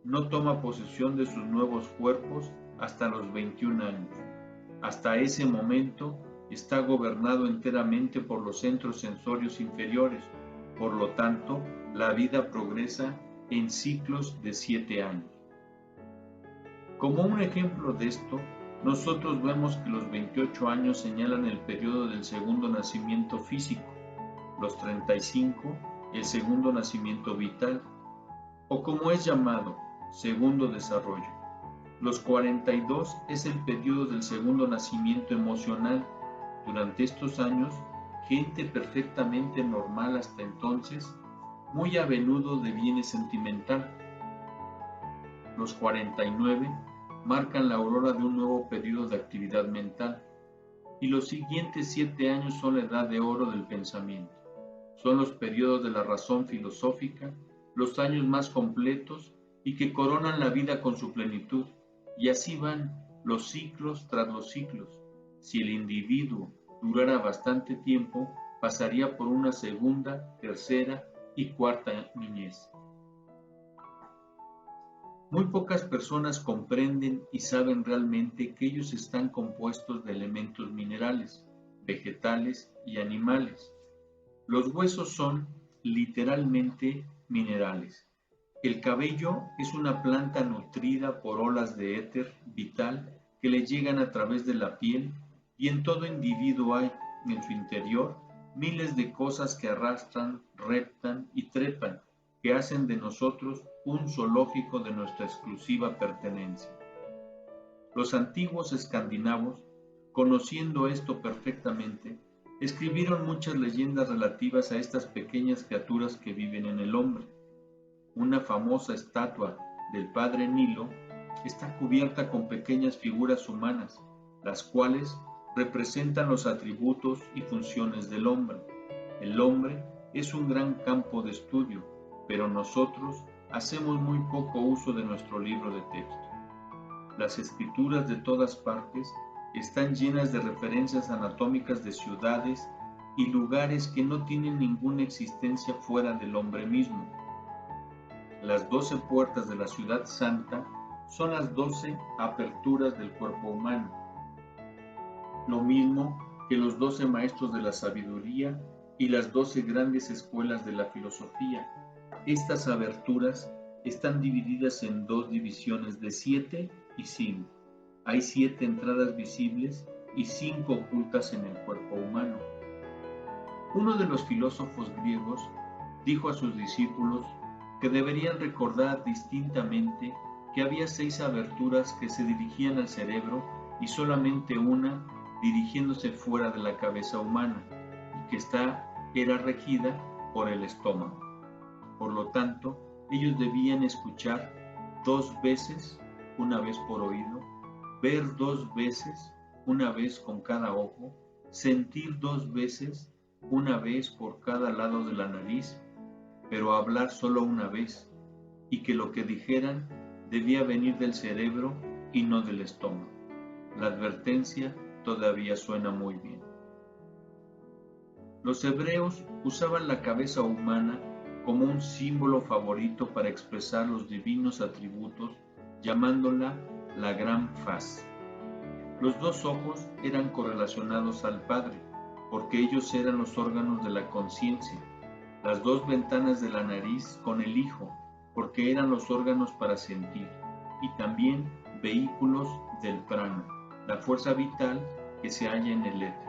no toma posesión de sus nuevos cuerpos hasta los 21 años. Hasta ese momento está gobernado enteramente por los centros sensorios inferiores. Por lo tanto, la vida progresa en ciclos de 7 años. Como un ejemplo de esto, nosotros vemos que los 28 años señalan el periodo del segundo nacimiento físico, los 35 el segundo nacimiento vital, o como es llamado, segundo desarrollo. Los 42 es el periodo del segundo nacimiento emocional. Durante estos años, gente perfectamente normal hasta entonces, muy a menudo deviene sentimental. Los 49 marcan la aurora de un nuevo periodo de actividad mental, y los siguientes 7 años son la edad de oro del pensamiento. Son los periodos de la razón filosófica, los años más completos y que coronan la vida con su plenitud, y así van los ciclos tras los ciclos. Si el individuo durara bastante tiempo, pasaría por una segunda, tercera y cuarta niñez. Muy pocas personas comprenden y saben realmente que ellos están compuestos de elementos minerales, vegetales y animales. Los huesos son literalmente minerales. El cabello es una planta nutrida por olas de éter vital que le llegan a través de la piel, y en todo individuo hay, en su interior, miles de cosas que arrastran, reptan y trepan, que hacen de nosotros un zoológico de nuestra exclusiva pertenencia. Los antiguos escandinavos, conociendo esto perfectamente, escribieron muchas leyendas relativas a estas pequeñas criaturas que viven en el hombre. Una famosa estatua del padre Nilo está cubierta con pequeñas figuras humanas, las cuales representan los atributos y funciones del hombre. El hombre es un gran campo de estudio, pero nosotros hacemos muy poco uso de nuestro libro de texto. Las escrituras de todas partes están llenas de referencias anatómicas de ciudades y lugares que no tienen ninguna existencia fuera del hombre mismo. Las 12 puertas de la ciudad santa son las 12 aperturas del cuerpo humano, lo mismo que los 12 maestros de la sabiduría y las 12 grandes escuelas de la filosofía. Estas aberturas están divididas en 2 divisiones de 7 y 5. Hay 7 entradas visibles y 5 ocultas en el cuerpo humano. Uno de los filósofos griegos dijo a sus discípulos que deberían recordar distintamente que había 6 aberturas que se dirigían al cerebro y solamente una dirigiéndose fuera de la cabeza humana, y que esta era regida por el estómago. Por lo tanto, ellos debían escuchar 2 veces, una vez por oído, ver 2 veces, una vez con cada ojo, sentir 2 veces una vez por cada lado de la nariz, pero hablar solo una vez, y que lo que dijeran debía venir del cerebro y no del estómago. La advertencia todavía suena muy bien. Los hebreos usaban la cabeza humana como un símbolo favorito para expresar los divinos atributos, llamándola la gran faz. Los dos ojos eran correlacionados al Padre, porque ellos eran los órganos de la conciencia. Las dos ventanas de la nariz con el Hijo, porque eran los órganos para sentir, y también vehículos del prana, la fuerza vital que se halla en el éter.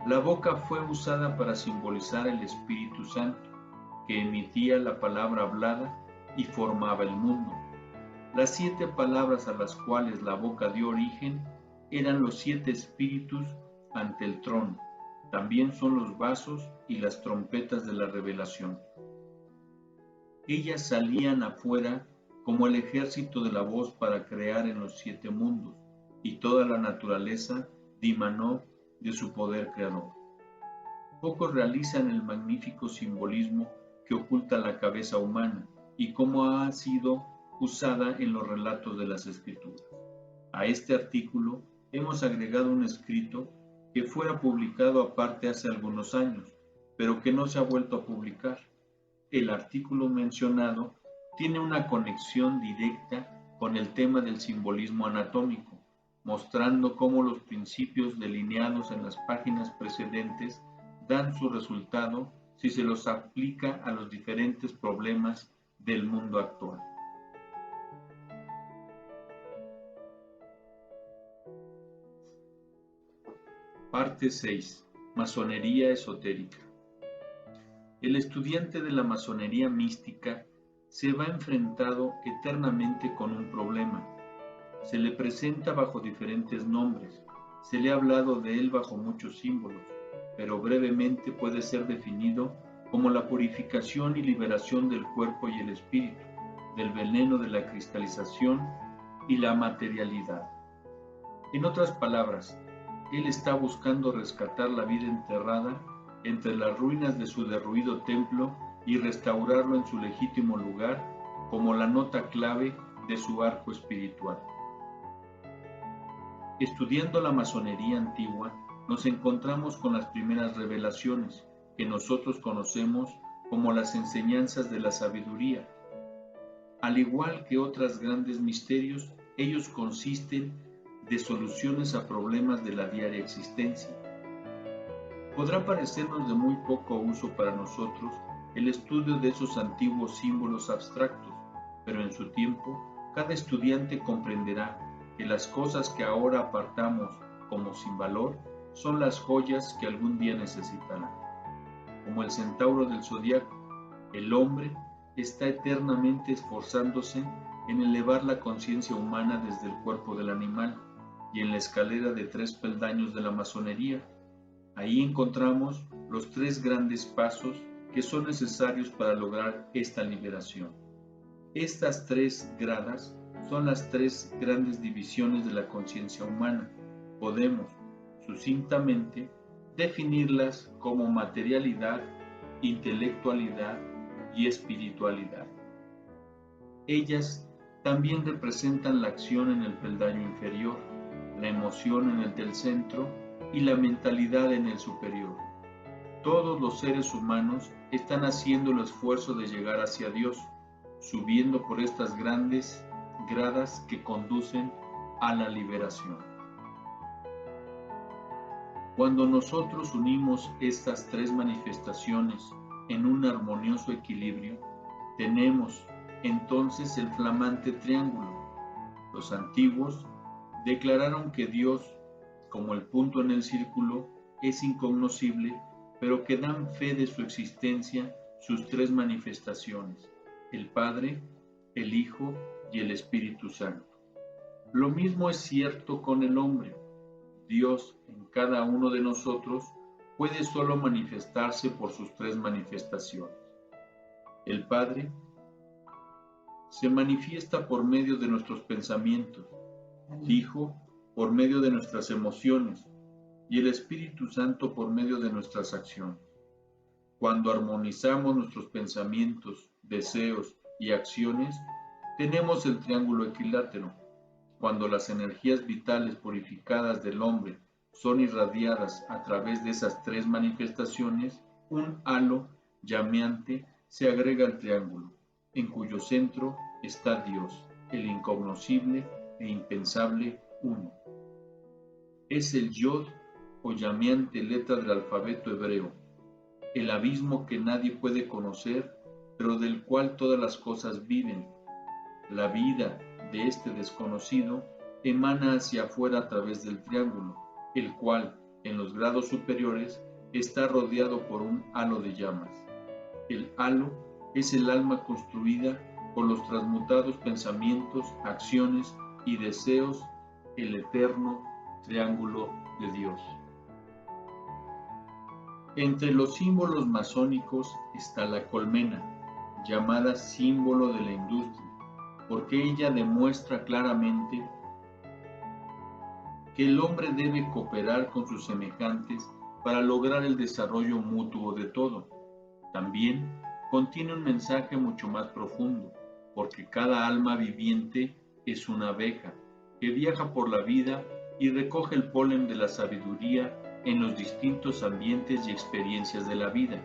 La boca fue usada para simbolizar el Espíritu Santo, que emitía la palabra hablada y formaba el mundo. Las 7 palabras a las cuales la boca dio origen eran los 7 espíritus ante el trono. También son los vasos y las trompetas de la revelación. Ellas salían afuera como el ejército de la voz para crear en los 7 mundos, y toda la naturaleza dimanó de su poder creador. Pocos realizan el magnífico simbolismo que oculta la cabeza humana y cómo ha sido usada en los relatos de las Escrituras. A este artículo hemos agregado un escrito que fuera publicado aparte hace algunos años, pero que no se ha vuelto a publicar. El artículo mencionado tiene una conexión directa con el tema del simbolismo anatómico, mostrando cómo los principios delineados en las páginas precedentes dan su resultado si se los aplica a los diferentes problemas del mundo actual. Parte 6. Masonería esotérica. El estudiante de la masonería mística se va enfrentado eternamente con un problema. Se le presenta bajo diferentes nombres, se le ha hablado de él bajo muchos símbolos, pero brevemente puede ser definido como la purificación y liberación del cuerpo y el espíritu, del veneno de la cristalización y la materialidad. En otras palabras, él está buscando rescatar la vida enterrada entre las ruinas de su derruido templo y restaurarlo en su legítimo lugar como la nota clave de su arco espiritual. Estudiando la masonería antigua, nos encontramos con las primeras revelaciones, que nosotros conocemos como las enseñanzas de la sabiduría. Al igual que otros grandes misterios, ellos consisten de soluciones a problemas de la diaria existencia. Podrá parecernos de muy poco uso para nosotros el estudio de esos antiguos símbolos abstractos, pero en su tiempo, cada estudiante comprenderá que las cosas que ahora apartamos como sin valor son las joyas que algún día necesitarán. Como el centauro del zodiaco, el hombre está eternamente esforzándose en elevar la conciencia humana desde el cuerpo del animal y en la escalera de 3 peldaños de la masonería. Ahí encontramos los 3 grandes pasos que son necesarios para lograr esta liberación. Estas 3 gradas son las 3 grandes divisiones de la conciencia humana. Podemos, sucintamente, definirlas como materialidad, intelectualidad y espiritualidad. Ellas también representan la acción en el peldaño inferior, la emoción en el del centro y la mentalidad en el superior. Todos los seres humanos están haciendo el esfuerzo de llegar hacia Dios, subiendo por estas grandes gradas que conducen a la liberación. Cuando nosotros unimos estas 3 manifestaciones en un armonioso equilibrio, tenemos entonces el flamante triángulo. Los antiguos declararon que Dios, como el punto en el círculo, es incognoscible, pero que dan fe de su existencia sus 3 manifestaciones, el Padre, el Hijo y el Espíritu Santo. Lo mismo es cierto con el hombre. Dios en cada uno de nosotros puede solo manifestarse por sus 3 manifestaciones. El Padre se manifiesta por medio de nuestros pensamientos, el Hijo por medio de nuestras emociones y el Espíritu Santo por medio de nuestras acciones. Cuando armonizamos nuestros pensamientos, deseos y acciones, tenemos el triángulo equilátero. Cuando las energías vitales purificadas del hombre son irradiadas a través de esas tres manifestaciones, un halo llameante se agrega al triángulo, en cuyo centro está Dios, el incognoscible e impensable Uno. Es el Yod o llameante letra del alfabeto hebreo, el abismo que nadie puede conocer, pero del cual todas las cosas viven. La vida de este desconocido emana hacia afuera a través del triángulo, el cual, en los grados superiores, está rodeado por un halo de llamas. El halo es el alma construida por los transmutados pensamientos, acciones y deseos, el eterno triángulo de Dios. Entre los símbolos masónicos está la colmena, llamada símbolo de la industria, porque ella demuestra claramente que el hombre debe cooperar con sus semejantes para lograr el desarrollo mutuo de todo. También contiene un mensaje mucho más profundo, porque cada alma viviente es una abeja que viaja por la vida y recoge el polen de la sabiduría en los distintos ambientes y experiencias de la vida.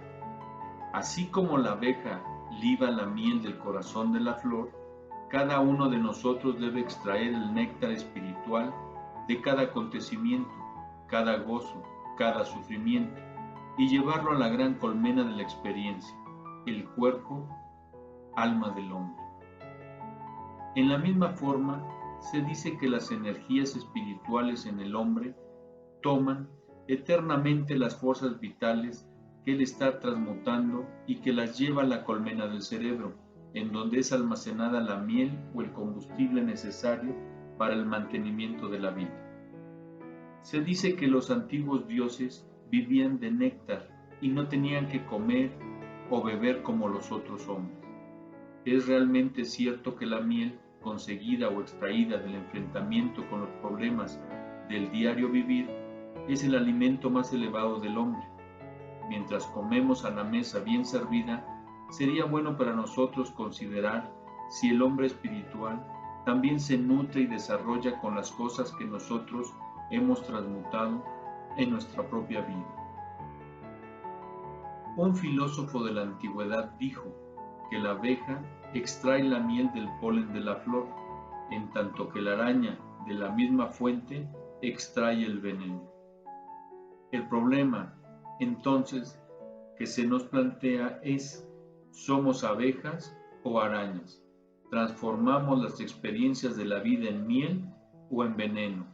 Así como la abeja liba la miel del corazón de la flor, cada uno de nosotros debe extraer el néctar espiritual de cada acontecimiento, cada gozo, cada sufrimiento, y llevarlo a la gran colmena de la experiencia, el cuerpo, alma del hombre. En la misma forma, se dice que las energías espirituales en el hombre toman eternamente las fuerzas vitales que él está transmutando y que las lleva a la colmena del cerebro, en donde es almacenada la miel o el combustible necesario para el mantenimiento de la vida. Se dice que los antiguos dioses vivían de néctar y no tenían que comer o beber como los otros hombres. Es realmente cierto que la miel conseguida o extraída del enfrentamiento con los problemas del diario vivir es el alimento más elevado del hombre. Mientras comemos a la mesa bien servida, sería bueno para nosotros considerar si el hombre espiritual también se nutre y desarrolla con las cosas que nosotros hemos transmutado en nuestra propia vida. Un filósofo de la antigüedad dijo que la abeja extrae la miel del polen de la flor, en tanto que la araña de la misma fuente extrae el veneno. El problema, entonces, que se nos plantea es: ¿somos abejas o arañas? ¿Transformamos las experiencias de la vida en miel o en veneno?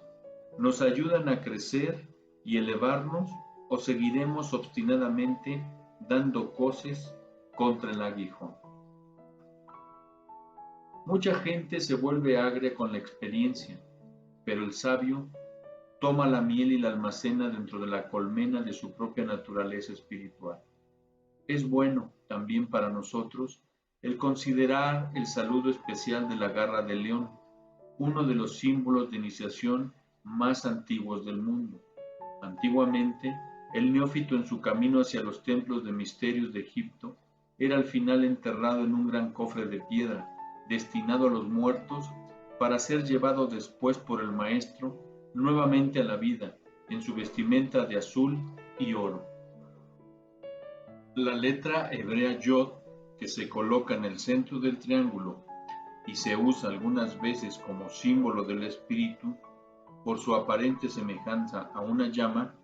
¿Nos ayudan a crecer y elevarnos o seguiremos obstinadamente dando coces contra el aguijón? Mucha gente se vuelve agria con la experiencia, pero el sabio toma la miel y la almacena dentro de la colmena de su propia naturaleza espiritual. Es bueno también para nosotros el considerar el saludo especial de la garra del león, uno de los símbolos de iniciación más antiguos del mundo. Antiguamente, el neófito en su camino hacia los templos de misterios de Egipto era al final enterrado en un gran cofre de piedra, destinado a los muertos, para ser llevado después por el maestro nuevamente a la vida, en su vestimenta de azul y oro. La letra hebrea Yod, que se coloca en el centro del triángulo y se usa algunas veces como símbolo del espíritu, por su aparente semejanza a una llama,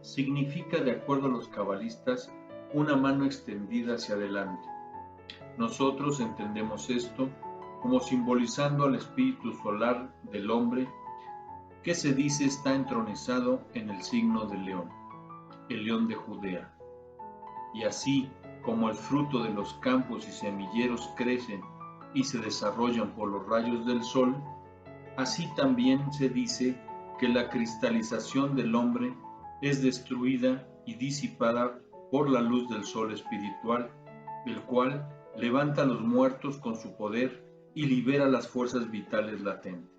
significa, de acuerdo a los cabalistas, una mano extendida hacia adelante. Nosotros entendemos esto como simbolizando al espíritu solar del hombre, que se dice está entronizado en el signo del león, el león de Judea. Y así como el fruto de los campos y semilleros crecen y se desarrollan por los rayos del sol, así también se dice que la cristalización del hombre es destruida y disipada por la luz del sol espiritual, el cual levanta a los muertos con su poder y libera las fuerzas vitales latentes.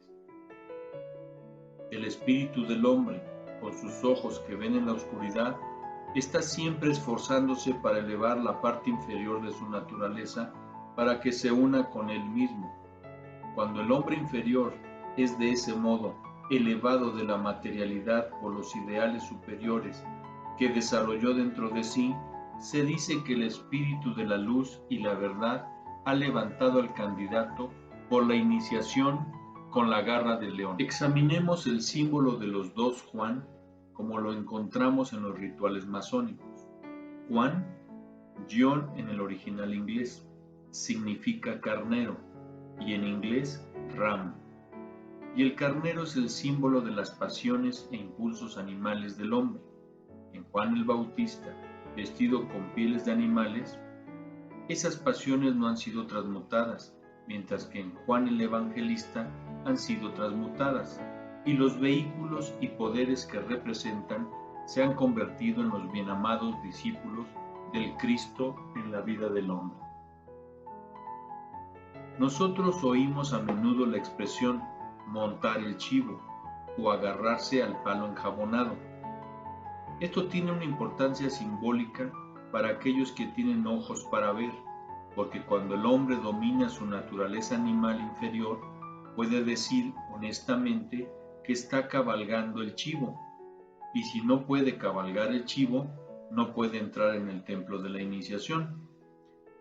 El espíritu del hombre, con sus ojos que ven en la oscuridad, Está siempre esforzándose para elevar la parte inferior de su naturaleza para que se una con él mismo. Cuando el hombre inferior es de ese modo elevado de la materialidad por los ideales superiores que desarrolló dentro de sí, se dice que el espíritu de la luz y la verdad ha levantado al candidato por la iniciación con la garra del león. Examinemos el símbolo de los dos Juan como lo encontramos en los rituales masónicos. Juan, John en el original inglés, significa carnero y en inglés ram. Y el carnero es el símbolo de las pasiones e impulsos animales del hombre. En Juan el Bautista, vestido con pieles de animales, esas pasiones no han sido transmutadas, mientras que en Juan el Evangelista han sido transmutadas, y los vehículos y poderes que representan se han convertido en los bien amados discípulos del Cristo en la vida del hombre. Nosotros oímos a menudo la expresión montar el chivo o agarrarse al palo enjabonado. Esto tiene una importancia simbólica para aquellos que tienen ojos para ver, porque cuando el hombre domina su naturaleza animal inferior, puede decir honestamente que está cabalgando el chivo, y si no puede cabalgar el chivo, no puede entrar en el templo de la iniciación.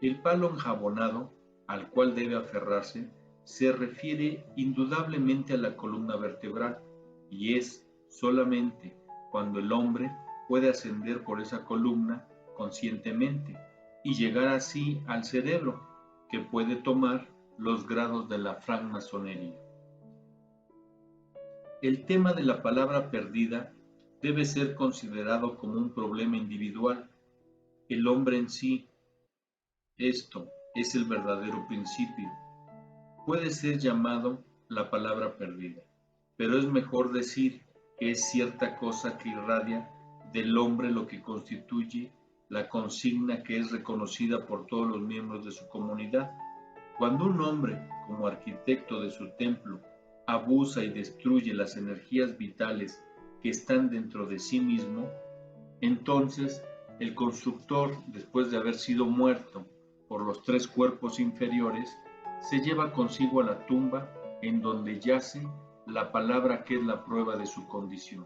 El palo enjabonado al cual debe aferrarse se refiere indudablemente a la columna vertebral, y es solamente cuando el hombre puede ascender por esa columna conscientemente y llegar así al cerebro, que puede tomar los grados de la francmasonería. El tema de la palabra perdida debe ser considerado como un problema individual. El hombre en sí, esto es el verdadero principio. Puede ser llamado la palabra perdida, pero es mejor decir que es cierta cosa que irradia del hombre lo que constituye la consigna que es reconocida por todos los miembros de su comunidad. Cuando un hombre, como arquitecto de su templo, abusa y destruye las energías vitales que están dentro de sí mismo, entonces el constructor, después de haber sido muerto por los tres cuerpos inferiores, se lleva consigo a la tumba en donde yace la palabra que es la prueba de su condición.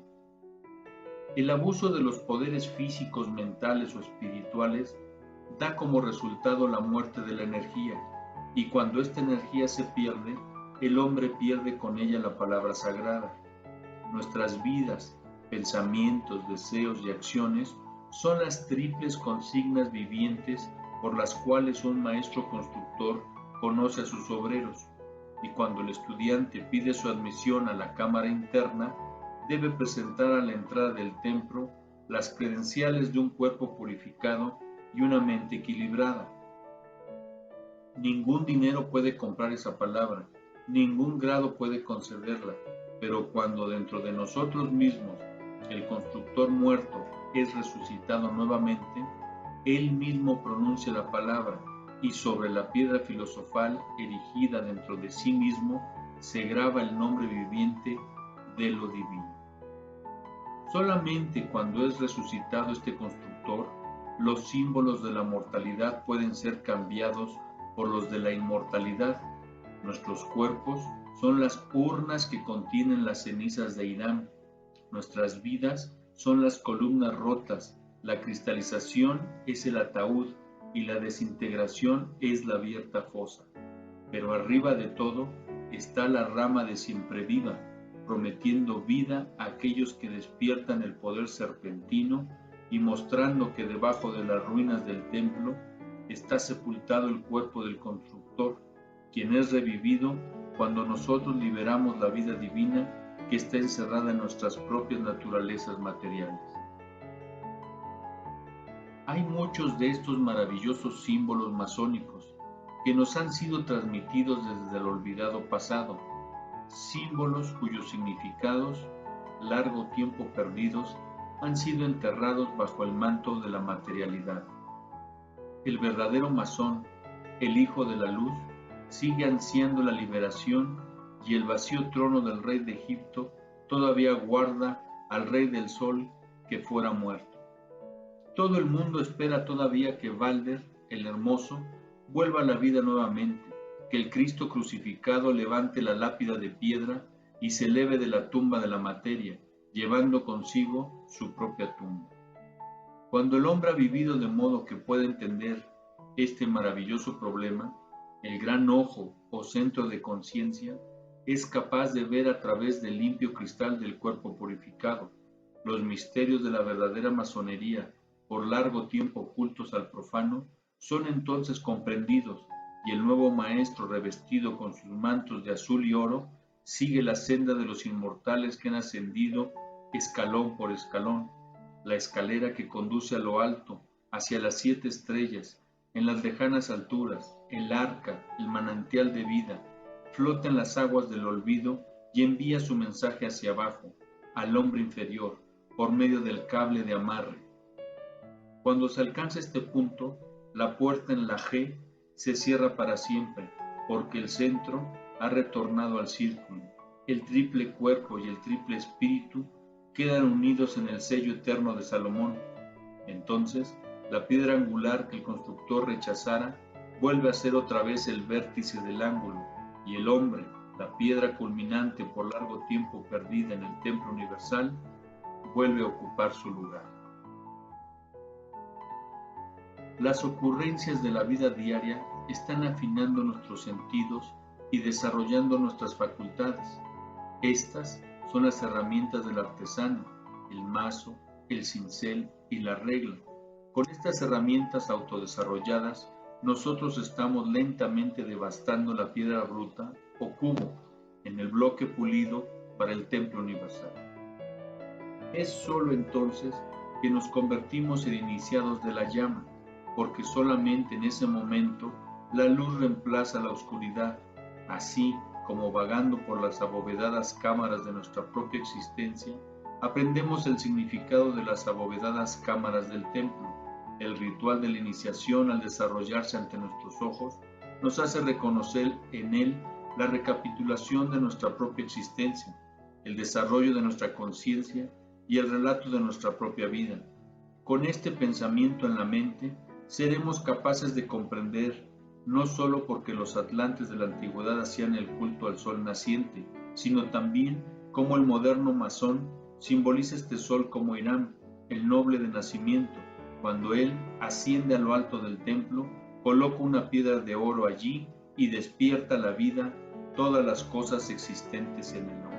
El abuso de los poderes físicos, mentales o espirituales da como resultado la muerte de la energía, y cuando esta energía se pierde, el hombre pierde con ella la palabra sagrada. Nuestras vidas, pensamientos, deseos y acciones son las triples consignas vivientes por las cuales un maestro constructor conoce a sus obreros, y cuando el estudiante pide su admisión a la cámara interna, debe presentar a la entrada del templo las credenciales de un cuerpo purificado y una mente equilibrada. Ningún dinero puede comprar esa palabra, ningún grado puede concederla, pero cuando dentro de nosotros mismos el constructor muerto es resucitado nuevamente, él mismo pronuncia la palabra y sobre la piedra filosofal erigida dentro de sí mismo se graba el nombre viviente de lo divino. Solamente cuando es resucitado este constructor, los símbolos de la mortalidad pueden ser cambiados por los de la inmortalidad. Nuestros cuerpos son las urnas que contienen las cenizas de Irán. Nuestras vidas son las columnas rotas, la cristalización es el ataúd y la desintegración es la abierta fosa. Pero arriba de todo está la rama de siempre viva, prometiendo vida a aquellos que despiertan el poder serpentino y mostrando que debajo de las ruinas del templo está sepultado el cuerpo del constructor, quien es revivido cuando nosotros liberamos la vida divina que está encerrada en nuestras propias naturalezas materiales. Hay muchos de estos maravillosos símbolos masónicos que nos han sido transmitidos desde el olvidado pasado, símbolos cuyos significados, largo tiempo perdidos, han sido enterrados bajo el manto de la materialidad. El verdadero masón, el Hijo de la Luz, sigue ansiando la liberación y el vacío trono del rey de Egipto todavía guarda al rey del sol que fuera muerto. Todo el mundo espera todavía que Balder, el hermoso, vuelva a la vida nuevamente, que el Cristo crucificado levante la lápida de piedra y se eleve de la tumba de la materia, llevando consigo su propia tumba. Cuando el hombre ha vivido de modo que puede entender este maravilloso problema, el gran ojo o centro de conciencia es capaz de ver a través del limpio cristal del cuerpo purificado los misterios de la verdadera masonería, por largo tiempo ocultos al profano, son entonces comprendidos, y el nuevo maestro, revestido con sus mantos de azul y oro, sigue la senda de los inmortales que han ascendido escalón por escalón, la escalera que conduce a lo alto, hacia las 7 estrellas, en las lejanas alturas, el arca, el manantial de vida, flota en las aguas del olvido y envía su mensaje hacia abajo, al hombre inferior, por medio del cable de amarre. Cuando se alcanza este punto, la puerta en la G se cierra para siempre, porque el centro ha retornado al círculo. El triple cuerpo y el triple espíritu quedan unidos en el sello eterno de Salomón. Entonces, la piedra angular que el constructor rechazara vuelve a ser otra vez el vértice del ángulo, y el hombre, la piedra culminante por largo tiempo perdida en el templo universal, vuelve a ocupar su lugar. Las ocurrencias de la vida diaria están afinando nuestros sentidos y desarrollando nuestras facultades. Estas son las herramientas del artesano, el mazo, el cincel y la regla. Con estas herramientas autodesarrolladas, nosotros estamos lentamente devastando la piedra bruta o cubo en el bloque pulido para el templo universal. Es sólo entonces que nos convertimos en iniciados de la llama, porque solamente en ese momento la luz reemplaza la oscuridad, así como vagando por las abovedadas cámaras de nuestra propia existencia, aprendemos el significado de las abovedadas cámaras del templo. El ritual de la iniciación, al desarrollarse ante nuestros ojos, nos hace reconocer en él la recapitulación de nuestra propia existencia, el desarrollo de nuestra conciencia y el relato de nuestra propia vida. Con este pensamiento en la mente, seremos capaces de comprender, no solo porque los atlantes de la antigüedad hacían el culto al sol naciente, sino también cómo el moderno masón simboliza este sol como Irán, el noble de nacimiento. Cuando él asciende a lo alto del templo, coloca una piedra de oro allí y despierta la vida todas las cosas existentes en el hombre.